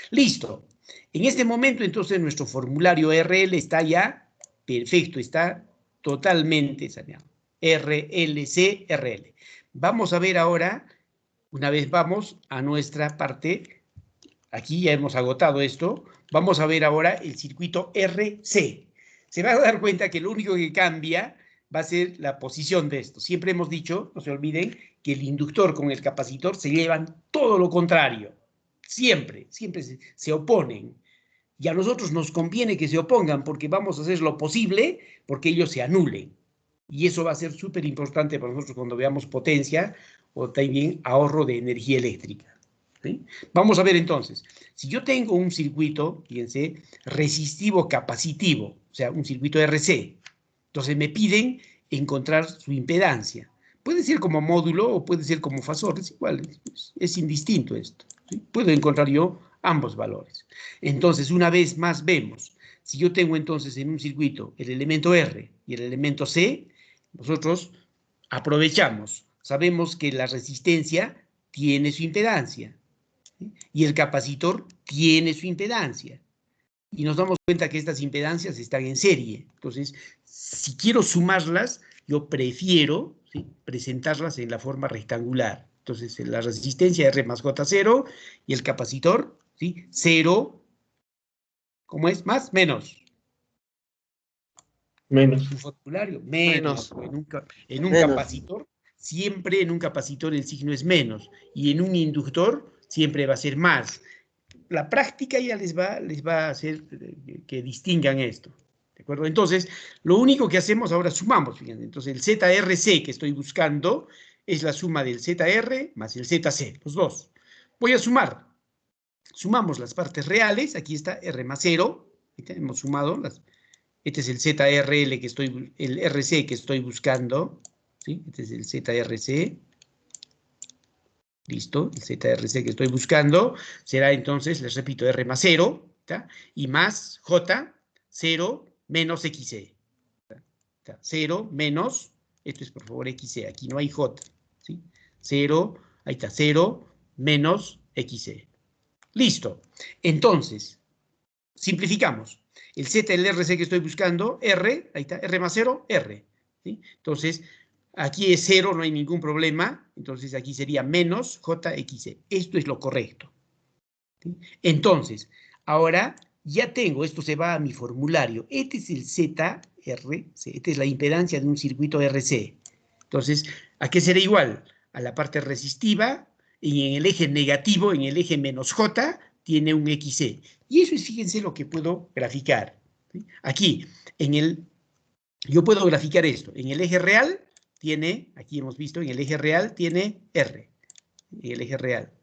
Listo. En este momento, entonces, nuestro formulario RL está ya perfecto, está totalmente saneado. RLC, RL. Vamos a ver ahora, una vez vamos a nuestra parte, aquí ya hemos agotado esto, vamos a ver ahora el circuito RC. Se va a dar cuenta que lo único que cambia va a ser la posición de esto. Siempre hemos dicho, no se olviden, que el inductor con el capacitor se llevan todo lo contrario. Siempre se oponen. Y a nosotros nos conviene que se opongan porque vamos a hacer lo posible porque ellos se anulen. Y eso va a ser súper importante para nosotros cuando veamos potencia o también ahorro de energía eléctrica. ¿Sí? Vamos a ver entonces, si yo tengo un circuito, fíjense, resistivo capacitivo, o sea, un circuito RC, entonces me piden encontrar su impedancia. Puede ser como módulo o puede ser como fasor, es igual, es indistinto esto. ¿Sí? Puedo encontrar yo ambos valores. Entonces, una vez más vemos, si yo tengo entonces en un circuito el elemento R y el elemento C, nosotros aprovechamos, sabemos que la resistencia tiene su impedancia, ¿sí? Y el capacitor tiene su impedancia. Y nos damos cuenta que estas impedancias están en serie. Entonces, si quiero sumarlas, yo prefiero, ¿sí?, presentarlas en la forma rectangular. Entonces, la resistencia R más J0 y el capacitor, ¿sí?, 0, ¿cómo es? Más, menos. Menos. Su formulario, menos. Menos. En un Menos. capacitor, siempre en un capacitor el signo es menos. Y en un inductor siempre va a ser más. La práctica ya les va a hacer que distingan esto. ¿De acuerdo? Entonces, lo único que hacemos ahora sumamos, fíjense. Entonces, el ZRC que estoy buscando es la suma del ZR más el ZC, los dos. Voy a sumar. Sumamos las partes reales. Aquí está R más 0. Hemos sumado las. Este es el ZRL que estoy, el RC que estoy buscando. ¿Sí? Este es el ZRC. Listo, el ZRC que estoy buscando será entonces, les repito, R más 0, ¿tá?, y más J, 0 menos XC. ¿Tá? 0 menos, esto es por favor XC, aquí no hay J, ¿sí? 0, ahí está, 0 menos XC. Listo. Entonces, simplificamos. El Z, el RC que estoy buscando, R, ahí está, R más 0, R. ¿Sí? Entonces, aquí es 0, no hay ningún problema. Entonces, aquí sería menos JXC. Esto es lo correcto. ¿Sí? Entonces, ahora ya tengo, esto se va a mi formulario. Este es el ZRC. Esta es la impedancia de un circuito RC. Entonces, ¿a qué será igual? A la parte resistiva, y en el eje negativo, en el eje menos J, tiene un XC. Y eso es, fíjense, lo que puedo graficar. ¿Sí? Aquí, yo puedo graficar esto. En el eje real tiene, aquí hemos visto, en el eje real tiene R. En el eje real,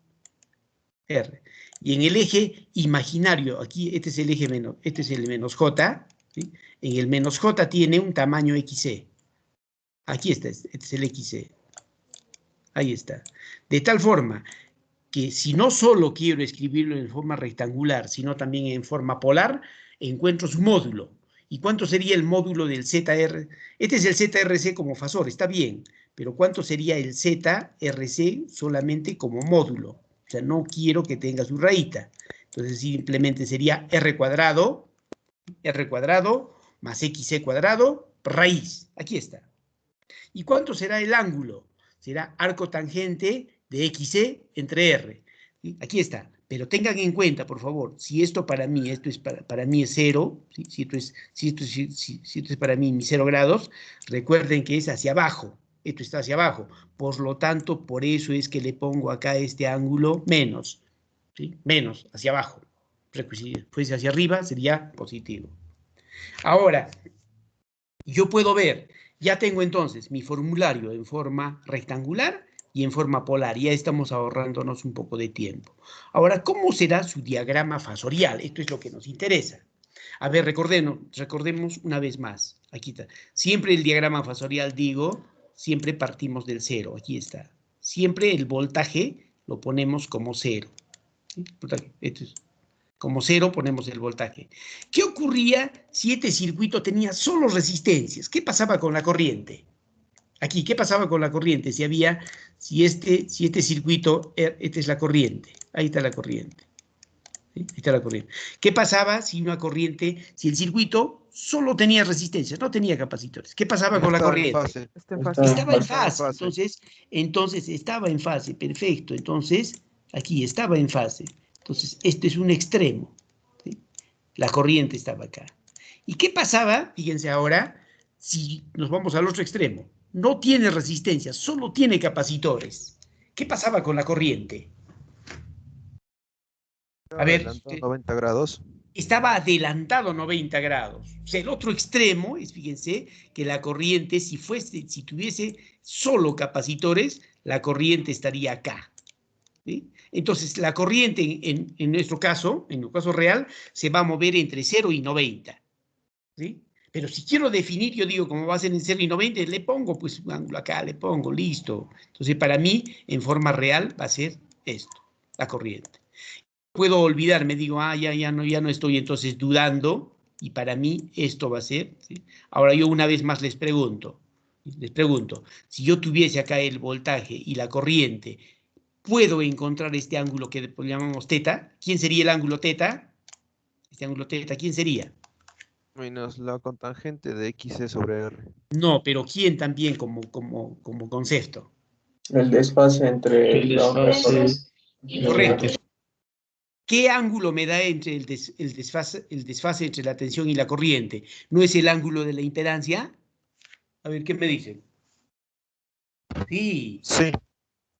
R. Y en el eje imaginario, aquí este es el eje menos, este es el menos J. ¿Sí? En el menos J tiene un tamaño XC. Aquí está, este es el XC. Ahí está. De tal forma que si no solo quiero escribirlo en forma rectangular, sino también en forma polar, encuentro su módulo. ¿Y cuánto sería el módulo del ZR? Este es el ZRC como fasor, está bien, pero ¿cuánto sería el ZRC solamente como módulo? O sea, no quiero que tenga su rayita. Entonces simplemente sería R cuadrado más XC cuadrado, raíz. Aquí está. ¿Y cuánto será el ángulo? Será arco tangente de XC entre R. ¿Sí? Aquí está. Pero tengan en cuenta, por favor, si esto para mí, para mí es 0, ¿sí? si esto es para mí mis 0 grados, recuerden que es hacia abajo. Esto está hacia abajo. Por lo tanto, por eso es que le pongo acá este ángulo menos. ¿Sí? Menos, hacia abajo. Si fuese hacia arriba, sería positivo. Ahora, yo puedo ver, ya tengo entonces mi formulario en forma rectangular y en forma polar. Ya estamos ahorrándonos un poco de tiempo. Ahora, ¿cómo será su diagrama fasorial? Esto es lo que nos interesa. A ver, recordemos una vez más. Aquí está. Siempre el diagrama fasorial, digo, siempre partimos del 0. Aquí está. Siempre el voltaje lo ponemos como 0. ¿Sí? Esto es. Como 0 ponemos el voltaje. ¿Qué ocurría si este circuito tenía solo resistencias? ¿Qué pasaba con la corriente? Aquí, ¿qué pasaba con la corriente? Si este circuito, esta es la corriente. Ahí está la corriente. ¿Sí? Ahí está la corriente. ¿Qué pasaba si el circuito solo tenía resistencias, no tenía capacitores? ¿Qué pasaba con la corriente? Estaba en fase. Entonces estaba en fase, perfecto. Entonces, aquí estaba en fase. Entonces, este es un extremo. ¿Sí? La corriente estaba acá. ¿Y qué pasaba? Fíjense ahora, si nos vamos al otro extremo. No tiene resistencia, solo tiene capacitores. ¿Qué pasaba con la corriente? A ver, 90 grados. estaba adelantado 90 grados. O sea, el otro extremo es, fíjense, que la corriente, si solo capacitores, la corriente estaría acá. ¿Sí? Entonces, la corriente en nuestro caso, en el caso real, se va a mover entre 0 y 90. ¿Sí? Pero si quiero definir, yo digo, como va a ser en 0 y 90, le pongo pues un ángulo acá, le pongo, listo. Entonces, para mí, en forma real, va a ser esto, la corriente. Puedo olvidarme, digo, ya no estoy entonces dudando, y para mí esto va a ser, ¿sí? Ahora yo una vez más les pregunto, si yo tuviese acá el voltaje y la corriente, ¿puedo encontrar este ángulo que llamamos teta? ¿Quién sería el ángulo teta? Este ángulo teta, ¿quién sería? Menos la cotangente de XC sobre R. No, pero ¿quién también como concepto? El desfase entre El la onda solar. desfase. Correcto. ¿Qué ángulo me da entre el desfase entre la tensión y la corriente? ¿No es el ángulo de la impedancia? A ver, ¿qué me dicen? Sí, Sí.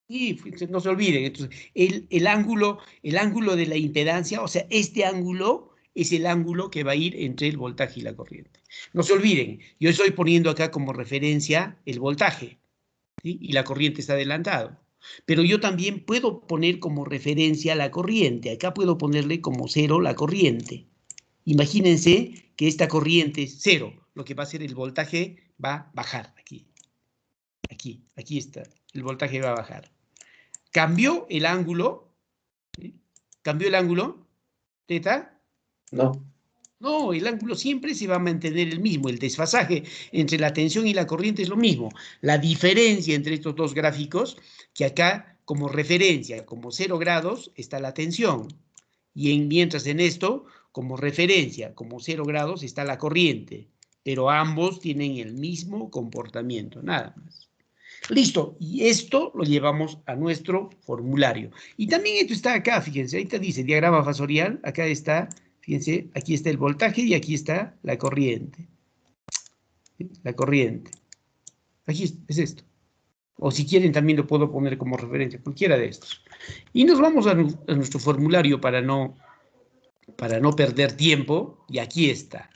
sí, no se olviden. Entonces, el ángulo de la impedancia, o sea, este ángulo es el ángulo que va a ir entre el voltaje y la corriente. No se olviden, yo estoy poniendo acá como referencia el voltaje, ¿sí? Y la corriente está adelantado. Pero yo también puedo poner como referencia la corriente. Acá puedo ponerle como 0 la corriente. Imagínense que esta corriente es 0. Lo que va a hacer el voltaje va a bajar aquí. Aquí está. El voltaje va a bajar. ¿Cambió el ángulo? ¿Sí? ¿Cambió el ángulo? ¿Teta? No. No, el ángulo siempre se va a mantener el mismo. El desfasaje entre la tensión y la corriente es lo mismo. La diferencia entre estos dos gráficos, que acá como referencia, como 0 grados, está la tensión. Y mientras en esto, como referencia, como 0 grados, está la corriente. Pero ambos tienen el mismo comportamiento, nada más. Listo, y esto lo llevamos a nuestro formulario. Y también esto está acá, fíjense, ahorita dice diagrama fasorial, acá está, fíjense, aquí está el voltaje y aquí está la corriente. ¿Sí? La corriente. Aquí es esto. O si quieren también lo puedo poner como referencia, cualquiera de estos. Y nos vamos a nuestro formulario para no perder tiempo, y aquí está.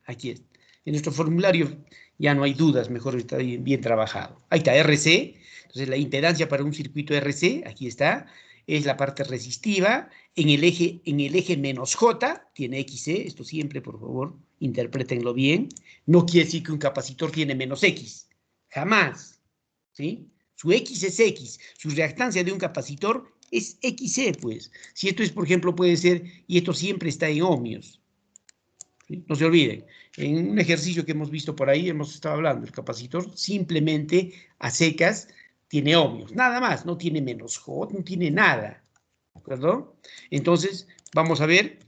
Aquí está. En nuestro formulario ya no hay dudas, mejor está bien trabajado. Ahí está, RC. Entonces, la impedancia para un circuito RC, aquí está, es la parte resistiva. En el eje menos J tiene XC. Esto siempre, por favor, interprétenlo bien. No quiere decir que un capacitor tiene menos X. Jamás. ¿Sí? Su X es X. Su reactancia de un capacitor es XC, pues. Si esto es, por ejemplo, puede ser, y esto siempre está en ohmios. ¿Sí? No se olviden, en un ejercicio que hemos visto por ahí, hemos estado hablando, el capacitor simplemente a secas tiene ohmios, nada más, no tiene menos J, no tiene nada, ¿de acuerdo? Entonces, vamos a ver,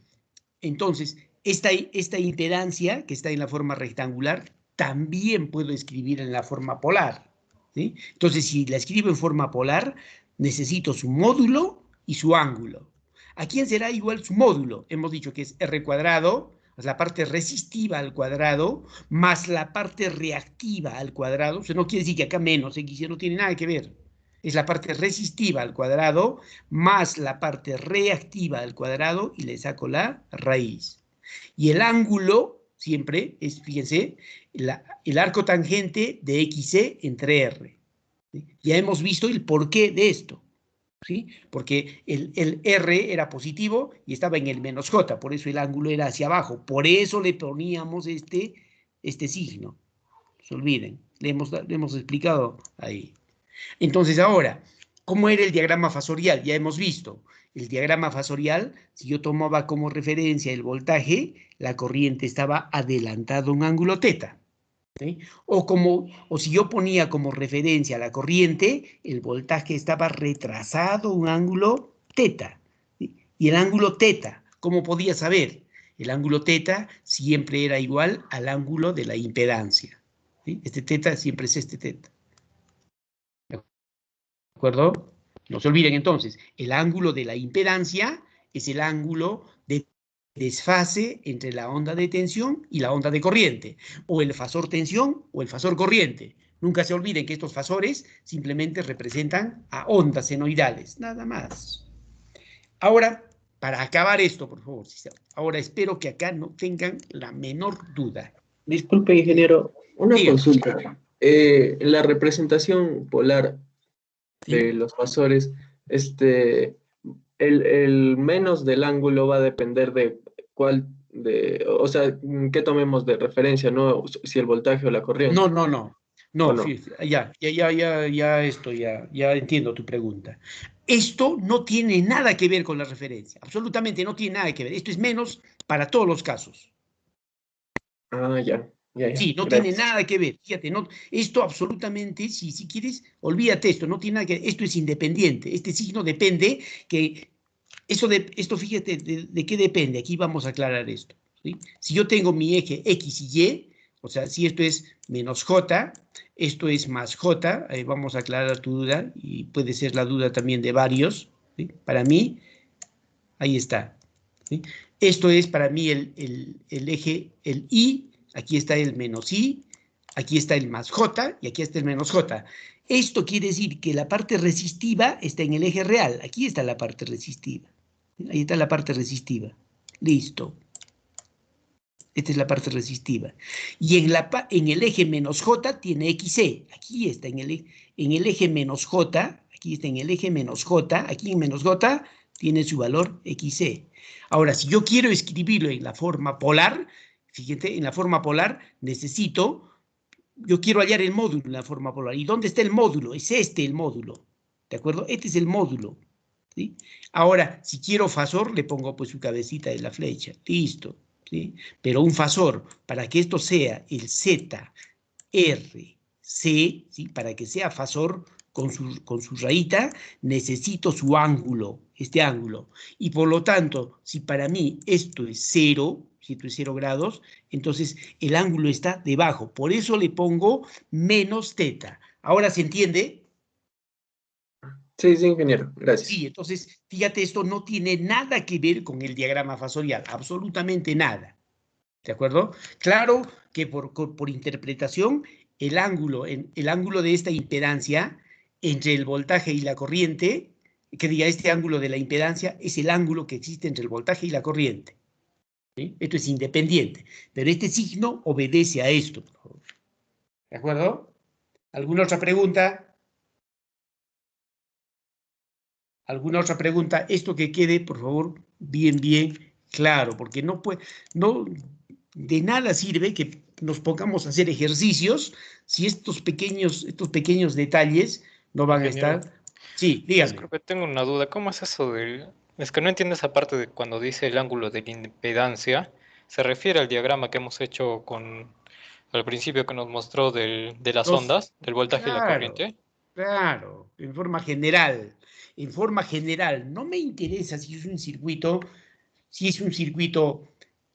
entonces, esta impedancia que está en la forma rectangular, también puedo escribir en la forma polar, ¿sí? Entonces, si la escribo en forma polar, necesito su módulo y su ángulo. ¿A quién será igual su módulo? Hemos dicho que es R cuadrado, la parte resistiva al cuadrado, más la parte reactiva al cuadrado. O sea, no quiere decir que acá menos X no tiene nada que ver. Es la parte resistiva al cuadrado, más la parte reactiva al cuadrado, y le saco la raíz. Y el ángulo siempre es, fíjense, el arco tangente de XC entre R. ¿Sí? Ya hemos visto el porqué de esto. ¿Sí? Porque el R era positivo y estaba en el menos J, por eso el ángulo era hacia abajo, por eso le poníamos este signo. No se olviden, le hemos explicado ahí. Entonces ahora, ¿cómo era el diagrama fasorial? Ya hemos visto. El diagrama fasorial, si yo tomaba como referencia el voltaje, la corriente estaba adelantada a un ángulo teta. ¿Sí? O si yo ponía como referencia la corriente, el voltaje estaba retrasado un ángulo teta. ¿Sí? Y el ángulo teta, ¿cómo podía saber? El ángulo teta siempre era igual al ángulo de la impedancia. ¿Sí? Este teta siempre es este teta. ¿De acuerdo? No se olviden entonces, el ángulo de la impedancia es el ángulo de desfase entre la onda de tensión y la onda de corriente, o el fasor tensión o el fasor corriente. Nunca se olviden que estos fasores simplemente representan a ondas senoidales, nada más. Ahora, para acabar esto, por favor, ahora espero que acá no tengan la menor duda. Disculpe, ingeniero, una Diga. consulta. La representación polar ¿sí? de los fasores, el menos del ángulo va a depender de o sea, qué tomemos de referencia, ¿no? Si el voltaje o la No, corriente, no, no. ¿o No, no? ya entiendo tu pregunta. Esto no tiene nada que ver con la referencia, absolutamente no tiene nada que ver. Esto es menos para todos los casos. Ah, ya, Sí, no tiene gracias. nada que ver. Fíjate, no, esto absolutamente, si quieres, olvídate esto, no tiene nada que ver. Esto es independiente. Este signo depende que, esto fíjate, de qué depende. Aquí vamos a aclarar esto. ¿Sí? Si yo tengo mi eje X y Y, o sea, si esto es menos J, esto es más J, vamos a aclarar tu duda y puede ser la duda también de varios. ¿Sí? Para mí, ahí está. ¿Sí? Esto es para mí el eje, el I, aquí está el menos I, aquí está el más J y aquí está el menos J. Esto quiere decir que la parte resistiva está en el eje real. Aquí está la parte resistiva. Ahí está la parte resistiva. Listo. Esta es la parte resistiva. Y en el eje menos J tiene XC. Aquí está en el eje menos J. Aquí está en el eje menos J. Aquí en menos J tiene su valor XC. Ahora, si yo quiero escribirlo en la forma polar, fíjate, en la forma polar yo quiero hallar el módulo en la forma polar. ¿Y dónde está el módulo? Es este el módulo. ¿De acuerdo? Este es el módulo. ¿Sí? Ahora, si quiero fasor, le pongo pues su cabecita de la flecha. Listo. ¿Sí? Pero un fasor, para que esto sea el Z, R, C, ¿sí? Para que sea fasor con su rayita, necesito su ángulo, este ángulo. Y por lo tanto, si para mí esto es 0, si esto es 0 grados, entonces el ángulo está debajo. Por eso le pongo menos teta. ¿Ahora se entiende? Sí, sí, ingeniero, gracias. Sí, entonces, fíjate, esto no tiene nada que ver con el diagrama fasorial, absolutamente nada. ¿De acuerdo? Claro que por interpretación, el ángulo de esta impedancia entre el voltaje y la corriente, que diga este ángulo de la impedancia, es el ángulo que existe entre el voltaje y la corriente. ¿Sí? Esto es independiente, pero este signo obedece a esto. Por favor. ¿De acuerdo? ¿Alguna otra pregunta? ¿Alguna otra pregunta? Esto que quede, por favor, bien claro, porque no, de nada sirve que nos pongamos a hacer ejercicios si estos pequeños detalles no van a Ingeniero, estar. Sí, dígame. disculpe, tengo una duda. ¿Cómo es eso del...? Es que no entiendo esa parte de cuando dice el ángulo de la impedancia. ¿Se refiere al diagrama que hemos hecho al principio que nos mostró de las Los, ondas, del voltaje y la claro, corriente? claro, en forma general. En forma general, no me interesa si es un circuito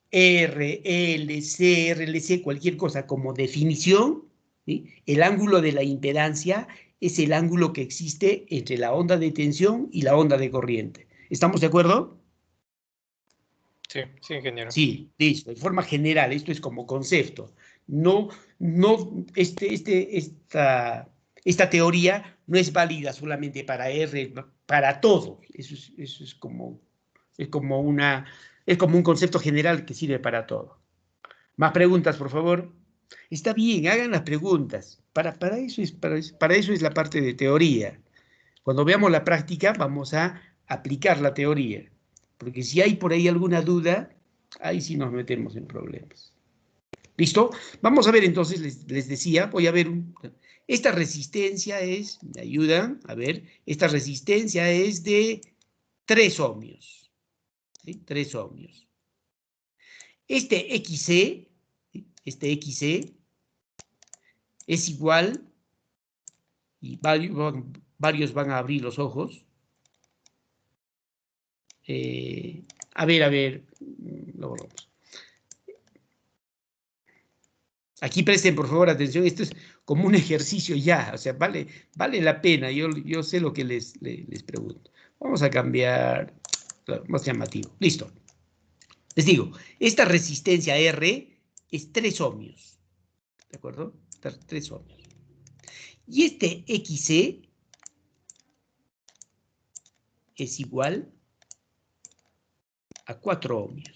R, L, C, RLC, cualquier cosa como definición, ¿sí? El ángulo de la impedancia es el ángulo que existe entre la onda de tensión y la onda de corriente. ¿Estamos de acuerdo? Sí, sí, ingeniero. Sí, listo. En forma general, esto es como concepto. No, no, esta teoría no es válida solamente para R, para todo. Eso es como es como un concepto general que sirve para todo. Más preguntas, por favor. Está bien, hagan las preguntas. Para eso es la parte de teoría. Cuando veamos la práctica, vamos a aplicar la teoría. Porque si hay por ahí alguna duda, ahí sí nos metemos en problemas. ¿Listo? Vamos a ver entonces, les decía, voy a ver, esta resistencia es, me ayudan, a ver, esta resistencia es de 3 ohmios. ¿Sí? 3 ohmios. Este XC, ¿sí? Este XC es igual, y varios van a abrir los ojos. A ver, lo borramos. Aquí presten por favor atención, esto es como un ejercicio ya, o sea, vale la pena, yo sé lo que les pregunto. Vamos a cambiar, claro, más llamativo. Listo. Les digo, esta resistencia R es 3 ohmios, ¿de acuerdo? 3 ohmios. Y este XC es igual a 4 ohmios.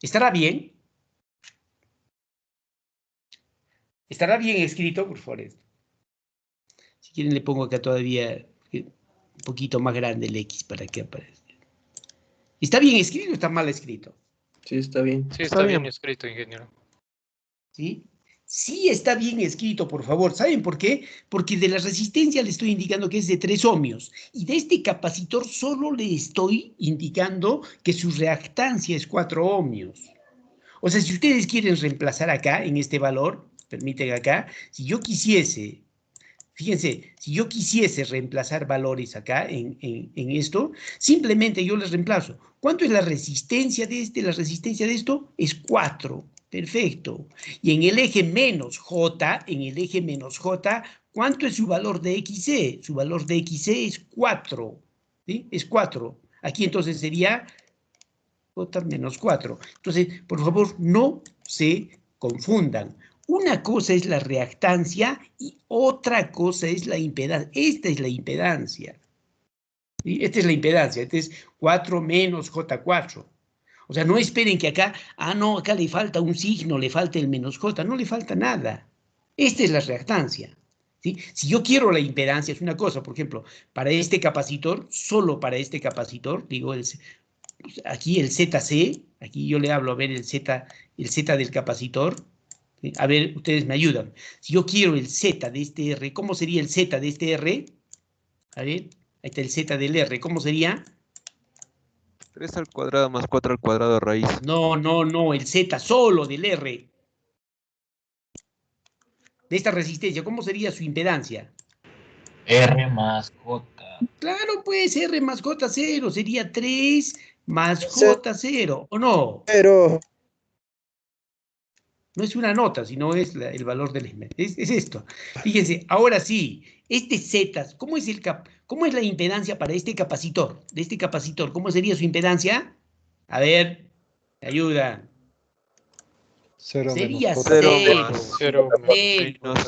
¿Estará bien? ¿Estará bien escrito, por favor? Si quieren le pongo acá todavía un poquito más grande el X para que aparezca. ¿Está bien escrito o está mal escrito? Sí, está bien. Sí, está bien escrito, ingeniero. ¿Sí? Sí está bien escrito, por favor. ¿Saben por qué? Porque de la resistencia le estoy indicando que es de 3 ohmios. Y de este capacitor solo le estoy indicando que su reactancia es 4 ohmios. O sea, si ustedes quieren reemplazar acá, en este valor, permiten acá, si yo quisiese, fíjense, si yo quisiese reemplazar valores acá en esto, simplemente yo les reemplazo. ¿Cuánto es la resistencia de este? La resistencia de esto es 4. Perfecto. Y en el eje menos J, ¿cuánto es su valor de XC? Su valor de XC es 4. ¿Sí? Es 4. Aquí entonces sería J menos 4. Entonces, por favor, no se confundan. Una cosa es la reactancia y otra cosa es la impedancia. Esta es la impedancia. ¿Sí? Esta es la impedancia. Este es 4 menos J4. O sea, no esperen que acá, no, acá le falta un signo, le falta el menos J. No le falta nada. Esta es la reactancia. ¿Sí? Si yo quiero la impedancia, es una cosa. Por ejemplo, para este capacitor, solo para este capacitor, digo, aquí el ZC, aquí yo le hablo, a ver, el Z del capacitor. ¿Sí? A ver, ustedes me ayudan. Si yo quiero el Z de este R, ¿cómo sería el Z de este R? A ver, ahí está el Z del R, ¿cómo sería? 3 al cuadrado más 4 al cuadrado raíz. No, el Z solo del R. De esta resistencia, ¿cómo sería su impedancia? R más J. Claro, pues R más J0 sería 3 más J0, ¿o no? Pero No es una nota, sino es el valor del es esto. Fíjense, ahora sí, este Z, ¿cómo es la impedancia para este capacitor? De este capacitor, ¿cómo sería su impedancia? A ver, me ayuda. 0 Sería menos 0 menos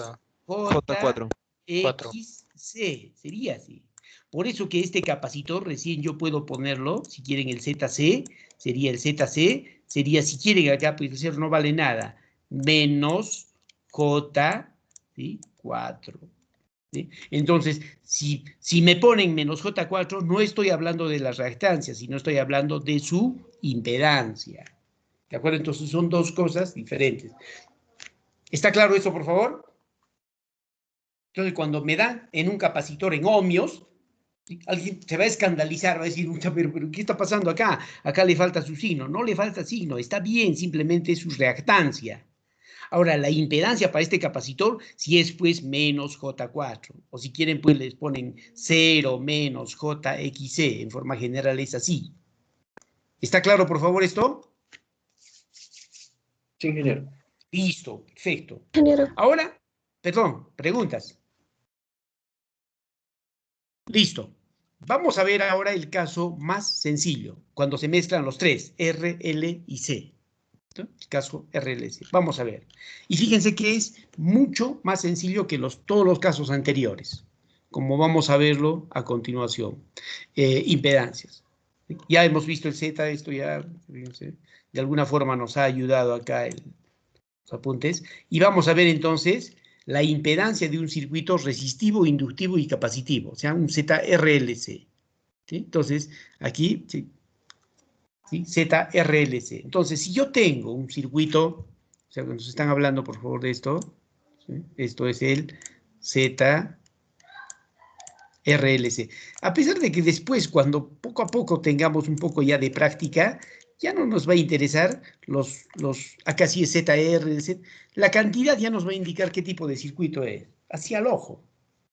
J4. XC, sería así. Por eso que este capacitor recién yo puedo ponerlo, si quieren el ZC, sería el ZC, sería, si quieren acá, pues eso no vale nada, menos J, ¿sí? 4. ¿Sí? Entonces, si me ponen menos J4, no estoy hablando de la reactancia, sino estoy hablando de su impedancia. ¿De acuerdo? Entonces son dos cosas diferentes. ¿Está claro eso, por favor? Entonces, cuando me dan en un capacitor en ohmios, ¿sí? Alguien se va a escandalizar, va a decir, pero ¿qué está pasando acá? Acá le falta su signo. No le falta signo, está bien, simplemente es su reactancia. Ahora, la impedancia para este capacitor, si es pues menos J4, o si quieren, pues les ponen 0 menos JXC, en forma general es así. ¿Está claro, por favor, esto? Sí, ingeniero. Listo, perfecto. Ingeniero. Ahora, perdón, preguntas. Listo. Vamos a ver ahora el caso más sencillo, cuando se mezclan los tres, R, L y C. El caso RLC. Vamos a ver. Y fíjense que es mucho más sencillo que todos los casos anteriores, como vamos a verlo a continuación. Impedancias. Ya hemos visto el Z, esto ya, fíjense, de alguna forma nos ha ayudado acá los apuntes. Y vamos a ver entonces la impedancia de un circuito resistivo, inductivo y capacitivo, o sea, un ZRLC. ¿Sí? Entonces, aquí, sí. ¿Sí? ZRLC. Entonces, si yo tengo un circuito, o sea, nos están hablando, por favor, de esto, ¿sí? Esto es el ZRLC. A pesar de que después, cuando poco a poco tengamos un poco ya de práctica, ya no nos va a interesar acá sí es ZRLC, la cantidad ya nos va a indicar qué tipo de circuito es, hacia el ojo.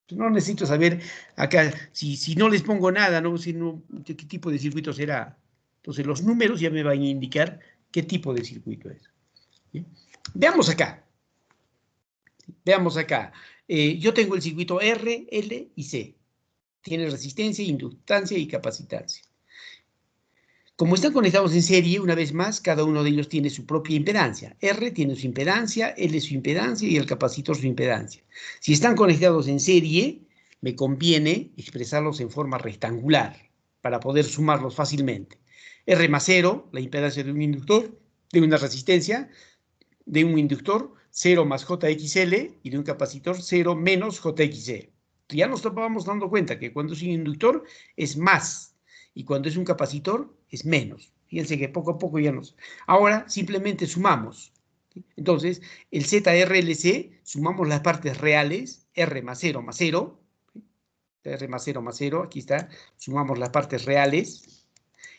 No necesito saber acá, si no les pongo nada, ¿no? ¿Qué tipo de circuito será? Entonces, los números ya me van a indicar qué tipo de circuito es. ¿Sí? Veamos acá. Veamos acá. Yo tengo el circuito R, L y C. Tiene resistencia, inductancia y capacitancia. Como están conectados en serie, una vez más, cada uno de ellos tiene su propia impedancia. R tiene su impedancia, L su impedancia y el capacitor su impedancia. Si están conectados en serie, me conviene expresarlos en forma rectangular para poder sumarlos fácilmente. R más 0, la impedancia de un inductor, de una resistencia, de un inductor 0 más JXL y de un capacitor 0 menos JXE. Ya nos vamos dando cuenta que cuando es un inductor es más y cuando es un capacitor es menos. Fíjense que poco a poco ya nos... Ahora simplemente sumamos. Entonces, el ZRLC, sumamos las partes reales, R más 0 más 0, R más 0 más 0, aquí está, sumamos las partes reales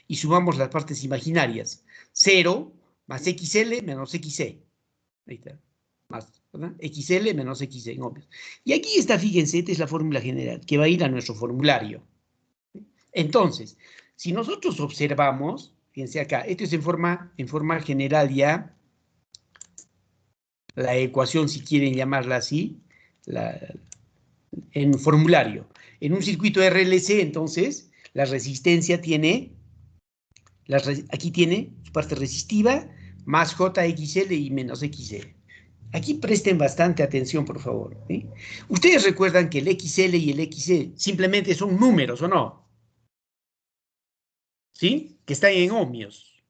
y sumamos las partes imaginarias. 0 más XL menos XC. Ahí está, más, ¿verdad? XL menos XC en ohmios. Y aquí está, fíjense, esta es la fórmula general que va a ir a nuestro formulario. Entonces, si nosotros observamos, fíjense acá, esto es en forma general ya, la ecuación, si quieren llamarla así, en formulario. En un circuito RLC, entonces, la resistencia tiene, aquí tiene su parte resistiva, más JXL y menos XL. Aquí presten bastante atención, por favor. ¿Sí? Ustedes recuerdan que el XL y el XC simplemente son números, ¿o no? ¿Sí? Que están en ohmios.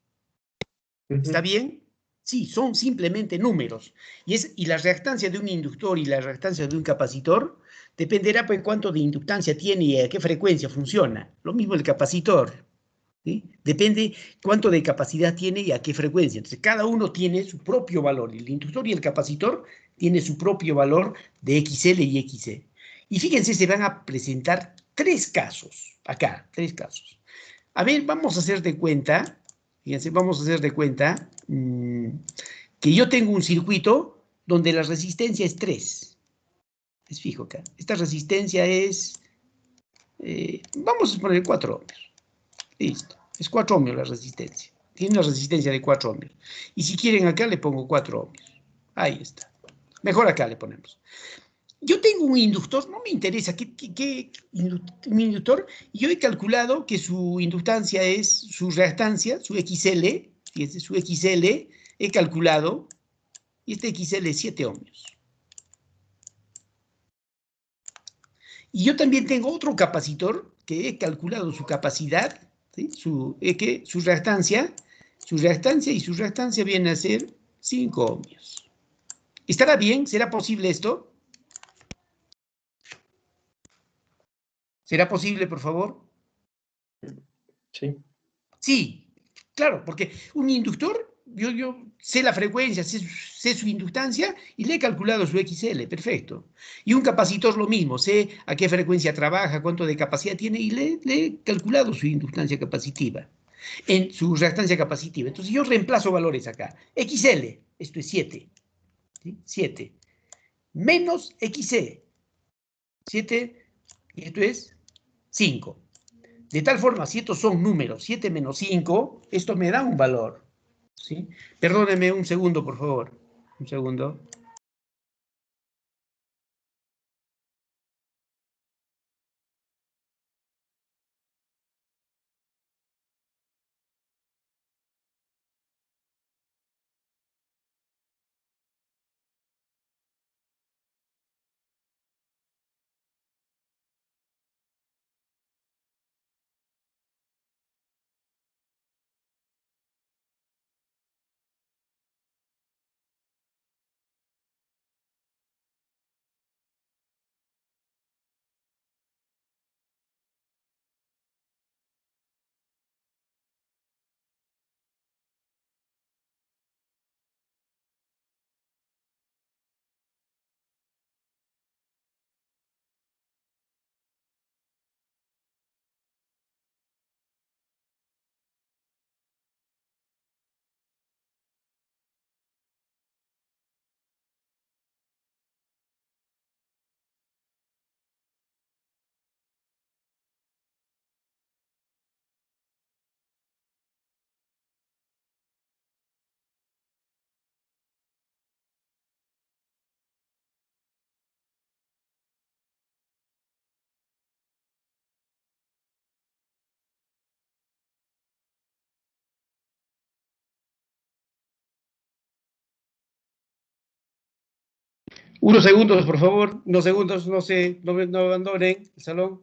¿Está bien? Sí, son simplemente números. Y la reactancia de un inductor y la reactancia de un capacitor dependerá de cuánto de inductancia tiene y a qué frecuencia funciona. Lo mismo el capacitor. ¿Sí? Depende cuánto de capacidad tiene y a qué frecuencia. Entonces, cada uno tiene su propio valor. El inductor y el capacitor tienen su propio valor de XL y XC. Y fíjense, se van a presentar 3 casos. Acá, 3 casos. A ver, vamos a hacer de cuenta, fíjense, vamos a hacer de cuenta que yo tengo un circuito donde la resistencia es 3. Es fijo acá. Esta resistencia es, vamos a poner 4 ohmios. Listo. Es 4 ohmios la resistencia. Tiene una resistencia de 4 ohmios. Y si quieren acá le pongo 4 ohmios. Ahí está. Mejor acá le ponemos. Yo tengo un inductor, no me interesa un inductor, y yo he calculado que su inductancia es su reactancia, su XL, fíjense, su XL, he calculado, y este XL es 7 ohmios. Y yo también tengo otro capacitor que he calculado su capacidad, ¿sí? su reactancia y su reactancia viene a ser 5 ohmios. ¿Estará bien? ¿Será posible esto? ¿Será posible, por favor? Sí. Sí, claro, porque un inductor, yo sé la frecuencia, sé su inductancia y le he calculado su XL, perfecto. Y un capacitor lo mismo, sé a qué frecuencia trabaja, cuánto de capacidad tiene y le he calculado su inductancia capacitiva, en su reactancia capacitiva. Entonces yo reemplazo valores acá. XL, esto es 7, ¿sí? 7, menos XC, 7, y esto es 5. De tal forma, si estos son números, 7 menos 5, esto me da un valor. ¿Sí? Perdónenme un segundo, por favor. Un segundo. Unos segundos, por favor. Unos segundos, no abandonen el salón.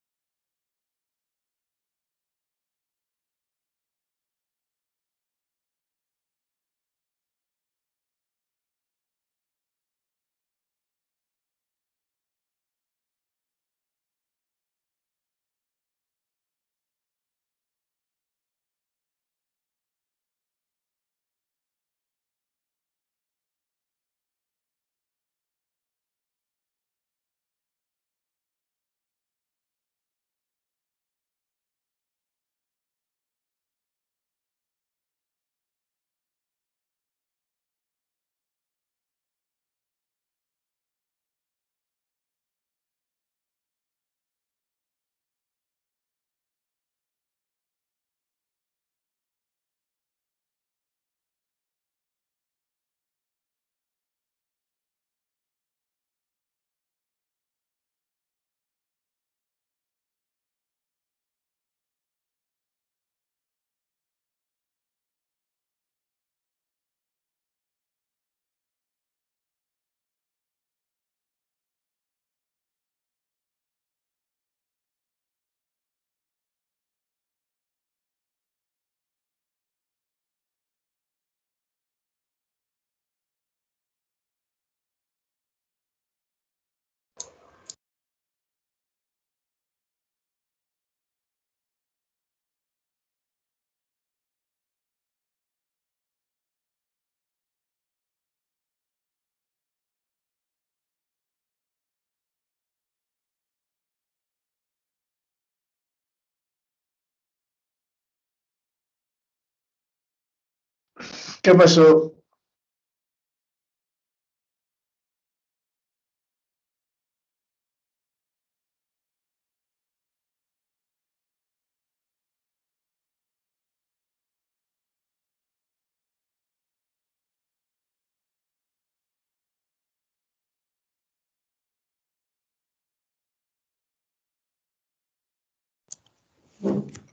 ¿Qué pasó?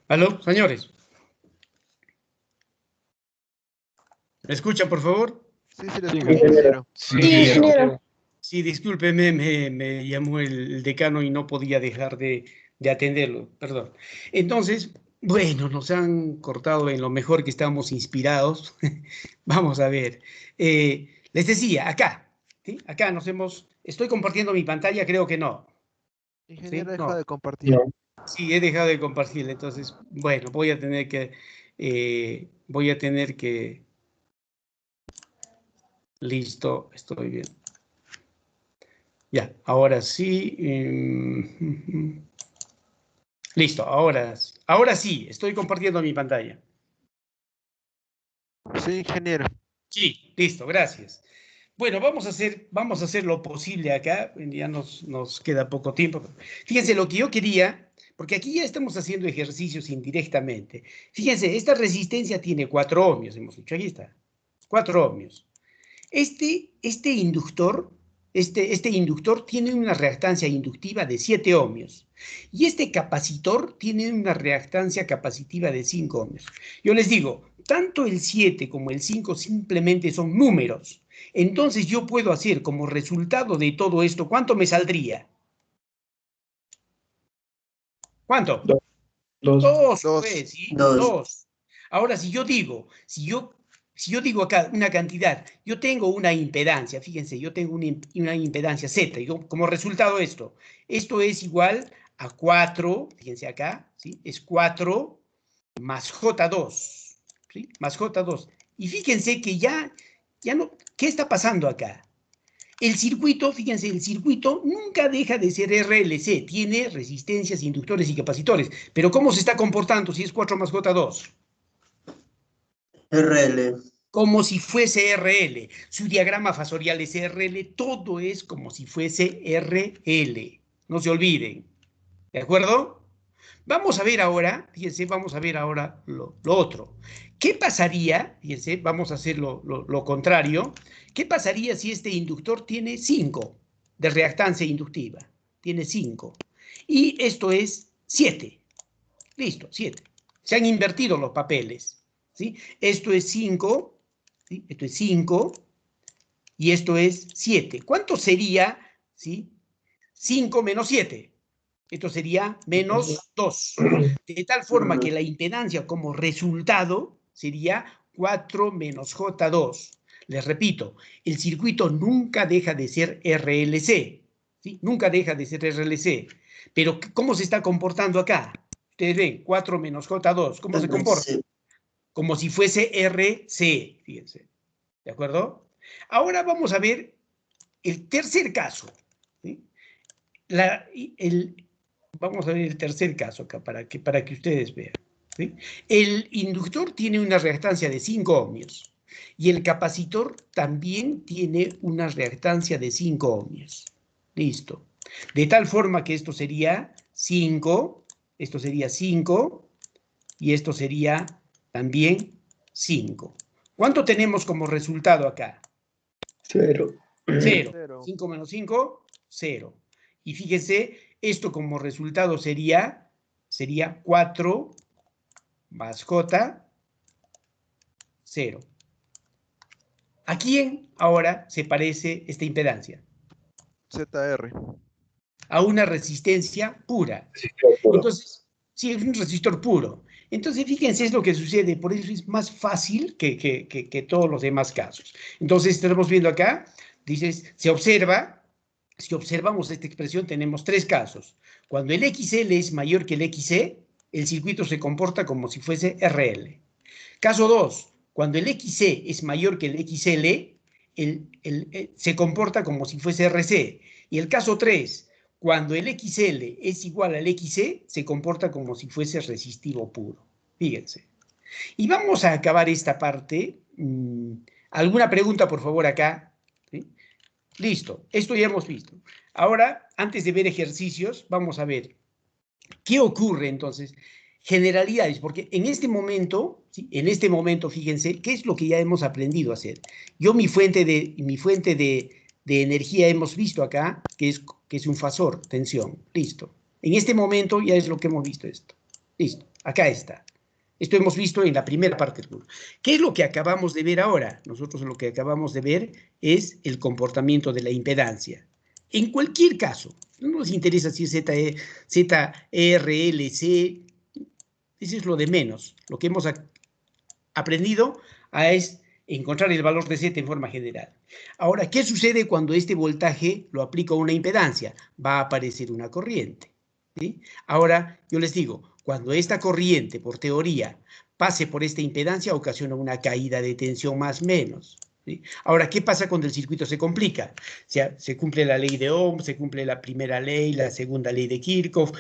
¿Aló, señores? ¿Me escuchan, por favor? Sí, sí, le Sí, escucho, ingeniero. ingeniero. Sí, ingeniero. Sí, discúlpeme, me llamó el decano y no podía dejar de atenderlo, perdón. Entonces, bueno, nos han cortado en lo mejor que estamos inspirados. Vamos a ver. Les decía, acá, ¿sí? Acá estoy compartiendo mi pantalla, creo que no. Ingeniero, ¿Sí? deja No. de compartir. No. Sí, he dejado de compartir, entonces, bueno, listo, estoy bien. Ya, ahora sí. Listo, ahora sí, estoy compartiendo mi pantalla. Sí, ingeniero. Sí, listo, gracias. Bueno, vamos a hacer lo posible acá, ya nos queda poco tiempo. Fíjense lo que yo quería, porque aquí ya estamos haciendo ejercicios indirectamente. Fíjense, esta resistencia tiene 4 ohmios, hemos dicho, aquí está, 4 ohmios. Este inductor tiene una reactancia inductiva de 7 ohmios y este capacitor tiene una reactancia capacitiva de 5 ohmios. Yo les digo, tanto el 7 como el 5 simplemente son números. Entonces yo puedo hacer como resultado de todo esto, ¿cuánto me saldría? ¿Cuánto? Dos. 2, Dos. pues, ¿sí? Dos. 2. Ahora, si yo digo acá una cantidad, yo tengo una impedancia, fíjense, yo tengo una impedancia Z, y como resultado esto es igual a 4, fíjense acá, ¿sí? Es 4 más J2, ¿sí? Más J2. Y fíjense que ya no, ¿qué está pasando acá? El circuito, fíjense, el circuito nunca deja de ser RLC, tiene resistencias, inductores y capacitores. Pero ¿cómo se está comportando si es 4 más J2? RL. Como si fuese RL. Su diagrama fasorial es RL, todo es como si fuese RL. No se olviden. ¿De acuerdo? Vamos a ver ahora, fíjense, vamos a ver ahora lo otro. ¿Qué pasaría? Fíjense, vamos a hacer lo contrario. ¿Qué pasaría si este inductor tiene 5 de reactancia inductiva? Tiene 5. Y esto es 7. Listo, 7. Se han invertido los papeles. ¿Sí? Esto es 5, ¿sí? Esto es 5 y esto es 7. ¿Cuánto sería, ¿sí? 5 menos 7? Esto sería menos 2. De tal forma que la impedancia como resultado sería 4 menos J2. Les repito, el circuito nunca deja de ser RLC. ¿Sí? Nunca deja de ser RLC. Pero ¿cómo se está comportando acá? Ustedes ven, 4 menos J2. ¿Cómo se comporta? Como si fuese RC. Fíjense. ¿De acuerdo? Ahora vamos a ver el tercer caso. ¿Sí? Vamos a ver el tercer caso acá para que ustedes vean. ¿Sí? El inductor tiene una reactancia de 5 ohmios y el capacitor también tiene una reactancia de 5 ohmios. Listo. De tal forma que esto sería 5 y esto sería también 5. ¿Cuánto tenemos como resultado acá? 0. 0. Cero. 5 menos 5, 0. Y fíjense, esto como resultado sería 4 más J, 0. ¿A quién ahora se parece esta impedancia? ZR. A una resistencia pura. Entonces, sí, es un resistor puro. Entonces, fíjense, es lo que sucede. Por eso es más fácil que todos los demás casos. Entonces, estamos viendo acá, dices, si observamos esta expresión, tenemos 3 casos. Cuando el XL es mayor que el XC, el circuito se comporta como si fuese RL. Caso 2, cuando el XC es mayor que el XL, se comporta como si fuese RC. Y el caso 3, cuando el XL es igual al XC, se comporta como si fuese resistivo puro. Fíjense. Y vamos a acabar esta parte ¿Alguna pregunta, por favor, acá? ¿Sí? Listo, esto ya hemos visto. Ahora, antes de ver ejercicios, vamos a ver qué ocurre entonces. Generalidades, porque en este momento, ¿sí? En este momento, fíjense, ¿qué es lo que ya hemos aprendido a hacer? Yo mi fuente de energía hemos visto acá, que es un fasor, tensión, listo. En este momento ya es lo que hemos visto esto. Listo, acá está. Esto hemos visto en la primera parte del curso. ¿Qué es lo que acabamos de ver ahora? Nosotros lo que acabamos de ver es el comportamiento de la impedancia. En cualquier caso, no nos interesa si es ZRLC, eso es lo de menos. Lo que hemos aprendido es encontrar el valor de Z en forma general. Ahora, ¿qué sucede cuando este voltaje lo aplico a una impedancia? Va a aparecer una corriente, ¿sí? Ahora, yo les digo, cuando esta corriente, por teoría, pase por esta impedancia, ocasiona una caída de tensión más menos, ¿sí? Ahora, ¿qué pasa cuando el circuito se complica? O sea, se cumple la ley de Ohm, se cumple la primera ley, la segunda ley de Kirchhoff.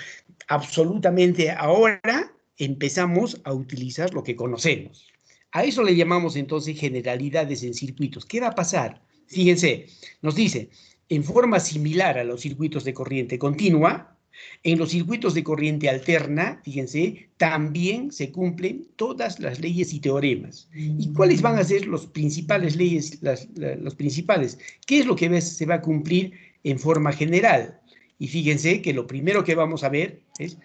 Absolutamente ahora empezamos a utilizar lo que conocemos. A eso le llamamos entonces generalidades en circuitos. ¿Qué va a pasar? Fíjense, nos dice, en forma similar a los circuitos de corriente continua, en los circuitos de corriente alterna, fíjense, también se cumplen todas las leyes y teoremas. ¿Y cuáles van a ser los principales leyes, los principales? ¿Qué es lo que se va a cumplir en forma general? Y fíjense que lo primero que vamos a ver es,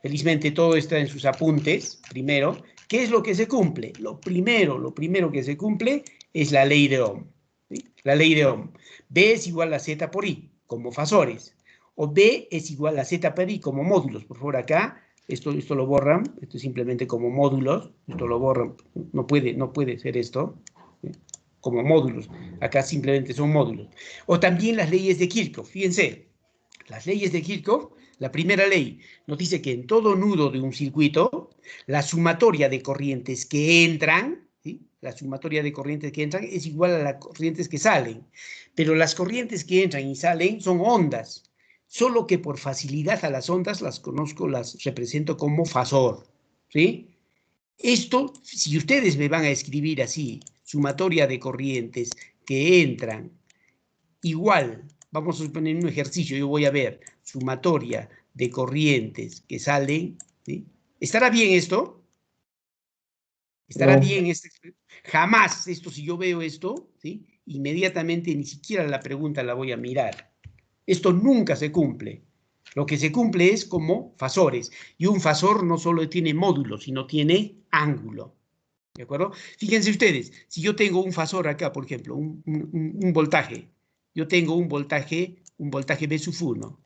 felizmente todo está en sus apuntes, primero, ¿qué es lo que se cumple? Lo primero que se cumple es la ley de Ohm, ¿sí? La ley de Ohm. B es igual a Z por I, como fasores. O B es igual a Z por I como módulos. Por favor, acá, esto lo borran, esto es simplemente como módulos, esto lo borran, no puede ser esto, ¿sí? Como módulos, acá simplemente son módulos. O también las leyes de Kirchhoff, fíjense, las leyes de Kirchhoff, la primera ley nos dice que en todo nudo de un circuito, la sumatoria de corrientes que entran, ¿sí? La sumatoria de corrientes que entran es igual a las corrientes que salen. Pero las corrientes que entran y salen son ondas. Solo que por facilidad a las ondas las conozco, las represento como fasor, ¿sí? Esto, si ustedes me van a escribir así, sumatoria de corrientes que entran, igual, vamos a suponer un ejercicio, yo voy a ver sumatoria de corrientes que salen, ¿sí? ¿Estará bien esto? ¿Estará No. bien esto? Jamás esto, si yo veo esto, ¿sí? Inmediatamente ni siquiera la pregunta la voy a mirar. Esto nunca se cumple. Lo que se cumple es como fasores. Y un fasor no solo tiene módulo, sino tiene ángulo. ¿De acuerdo? Fíjense ustedes, si yo tengo un fasor acá, por ejemplo, un voltaje, yo tengo un voltaje B sub 1,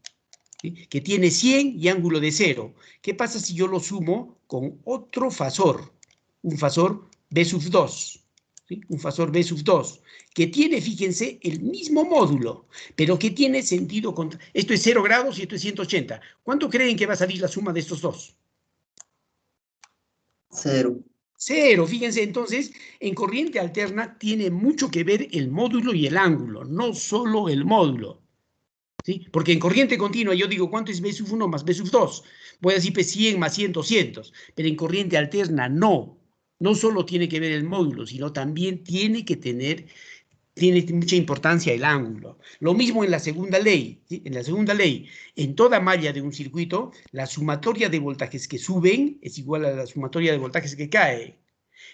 ¿sí? Que tiene 100 y ángulo de 0. ¿Qué pasa si yo lo sumo con otro fasor? Un fasor B sub 2, ¿sí? Un fasor B sub 2, que tiene, fíjense, el mismo módulo, pero que tiene sentido contra... Esto es 0 grados y esto es 180. ¿Cuánto creen que va a salir la suma de estos dos? 0. 0, fíjense, entonces, en corriente alterna tiene mucho que ver el módulo y el ángulo, no solo el módulo, ¿sí? Porque en corriente continua yo digo, ¿cuánto es B sub 1 más B sub 2? Voy a decir P 100 más 100, 200, pero en corriente alterna no solo tiene que ver el módulo, sino también tiene mucha importancia el ángulo. Lo mismo en la segunda ley, ¿sí? En la segunda ley, en toda malla de un circuito, la sumatoria de voltajes que suben es igual a la sumatoria de voltajes que caen.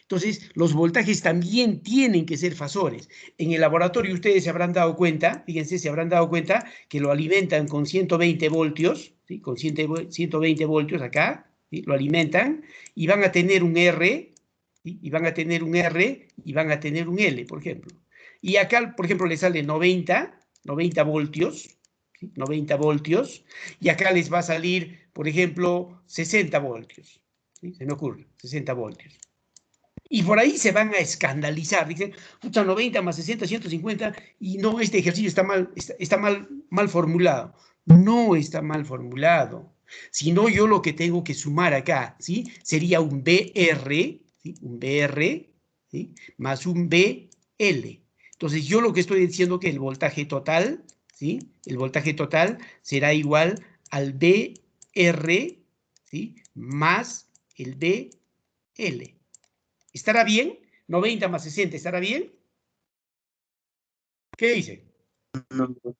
Entonces, los voltajes también tienen que ser fasores. En el laboratorio ustedes se habrán dado cuenta, fíjense, se habrán dado cuenta que lo alimentan con 120 voltios, ¿sí? Con 120 voltios acá, ¿sí? Lo alimentan y van a tener un R, ¿sí? Y van a tener un R y van a tener un L, por ejemplo. Y acá, por ejemplo, les sale 90 voltios, ¿sí? 90 voltios, y acá les va a salir, por ejemplo, 60 voltios, ¿sí? Se me ocurre, 60 voltios. Y por ahí se van a escandalizar, dicen, pucha, 90 más 60, 150, y no, este ejercicio está mal formulado. No está mal formulado, sino yo lo que tengo que sumar acá, ¿sí? Sería un BR, ¿sí? Un BR, ¿sí? Más un BL. Entonces yo lo que estoy diciendo que el voltaje total, ¿sí? El voltaje total será igual al BR, ¿sí? Más el BL. ¿Estará bien? 90 más 60, ¿estará bien? ¿Qué dice?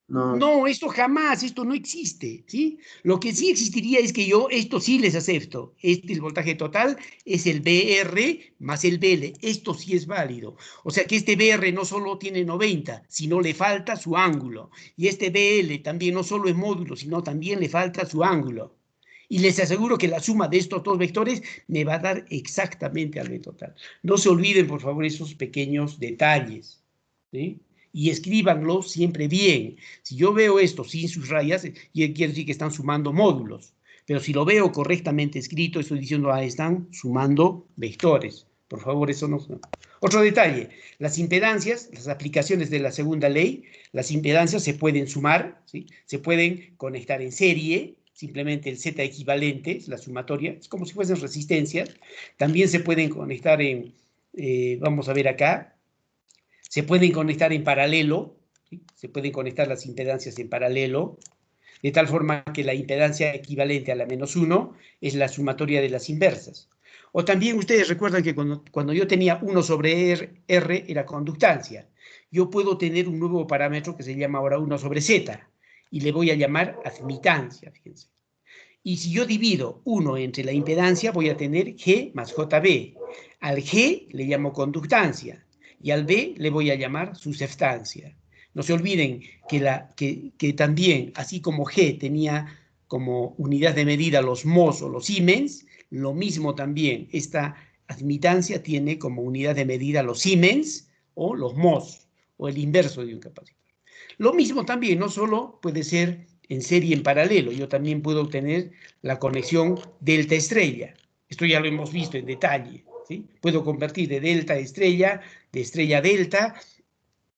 No, esto jamás, esto no existe, ¿sí? Lo que sí existiría es que yo esto sí les acepto. El voltaje total es el BR más el BL. Esto sí es válido. O sea que este BR no solo tiene 90, sino le falta su ángulo. Y este BL también no solo es módulo, sino también le falta su ángulo. Y les aseguro que la suma de estos dos vectores me va a dar exactamente al B total. No se olviden, por favor, esos pequeños detalles, ¿sí? Y escríbanlo siempre bien. Si yo veo esto sin sus rayas, quiere decir que están sumando módulos. Pero si lo veo correctamente escrito, estoy diciendo, están sumando vectores. Por favor, eso no. Otro detalle, las impedancias, las aplicaciones de la segunda ley, las impedancias se pueden sumar, ¿sí? Se pueden conectar en serie, simplemente el Z equivalente, es la sumatoria, es como si fuesen resistencias. También se pueden conectar en, vamos a ver acá, se pueden conectar en paralelo, ¿sí? Se pueden conectar las impedancias en paralelo, de tal forma que la impedancia equivalente a la menos 1 es la sumatoria de las inversas. O también ustedes recuerdan que cuando yo tenía 1 sobre R era conductancia. Yo puedo tener un nuevo parámetro que se llama ahora 1 sobre Z y le voy a llamar admitancia, fíjense. Y si yo divido 1 entre la impedancia, voy a tener G más JB. Al G le llamo conductancia y al B le voy a llamar susceptancia. No se olviden que también, así como G tenía como unidad de medida los mos o los siemens, lo mismo también esta admitancia tiene como unidad de medida los siemens o los mos, o el inverso de un capacitor. Lo mismo también, no solo puede ser en serie en paralelo, yo también puedo obtener la conexión delta estrella. Esto ya lo hemos visto en detalle, ¿sí? Puedo convertir de delta a estrella, de estrella a delta,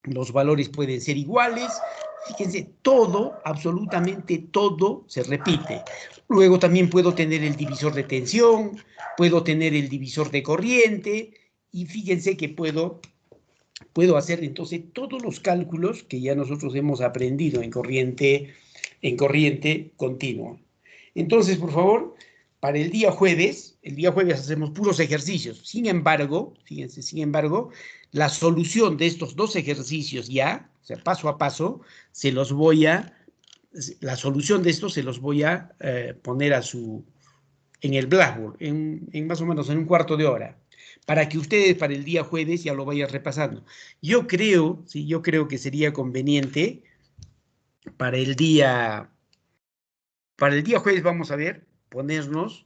los valores pueden ser iguales. Fíjense, todo, absolutamente todo se repite. Luego también puedo tener el divisor de tensión, puedo tener el divisor de corriente, y fíjense que puedo hacer entonces todos los cálculos que ya nosotros hemos aprendido en corriente continua. Entonces, por favor, para el día jueves hacemos puros ejercicios. Sin embargo, fíjense, la solución de estos dos ejercicios ya, o sea, paso a paso, la solución de estos se los voy a poner en el Blackboard, en más o menos en un cuarto de hora, para que ustedes para el día jueves ya lo vayan repasando. Yo creo que sería conveniente para el día jueves, vamos a ver, ponernos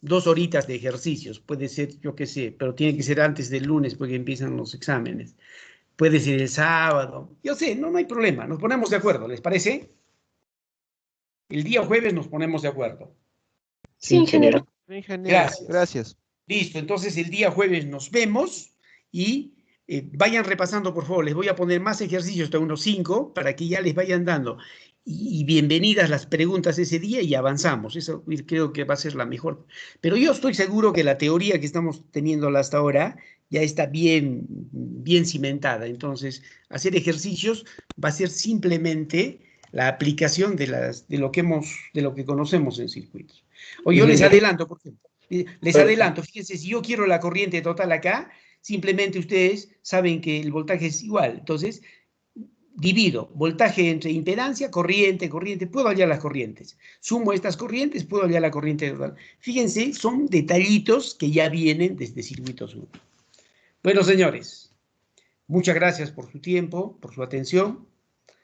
2 horitas de ejercicios. Puede ser, yo qué sé, pero tiene que ser antes del lunes porque empiezan los exámenes. Puede ser el sábado. Yo sé, no hay problema. Nos ponemos de acuerdo, ¿les parece? El día jueves nos ponemos de acuerdo. Sí, ingeniero. Ingeniero, gracias. Listo, entonces el día jueves nos vemos y vayan repasando, por favor. Les voy a poner más ejercicios, hasta unos 5, para que ya les vayan dando. Y bienvenidas las preguntas ese día y avanzamos. Eso creo que va a ser la mejor. Pero yo estoy seguro que la teoría que estamos teniendo hasta ahora ya está bien cimentada. Entonces, hacer ejercicios va a ser simplemente la aplicación de lo que conocemos en circuitos. O yo les adelanto, por ejemplo. Fíjense, si yo quiero la corriente total acá, simplemente ustedes saben que el voltaje es igual. Entonces, divido voltaje entre impedancia, corriente, puedo hallar las corrientes. Sumo estas corrientes, puedo hallar la corriente total. Fíjense, son detallitos que ya vienen desde circuitos 1. Bueno, señores, muchas gracias por su tiempo, por su atención.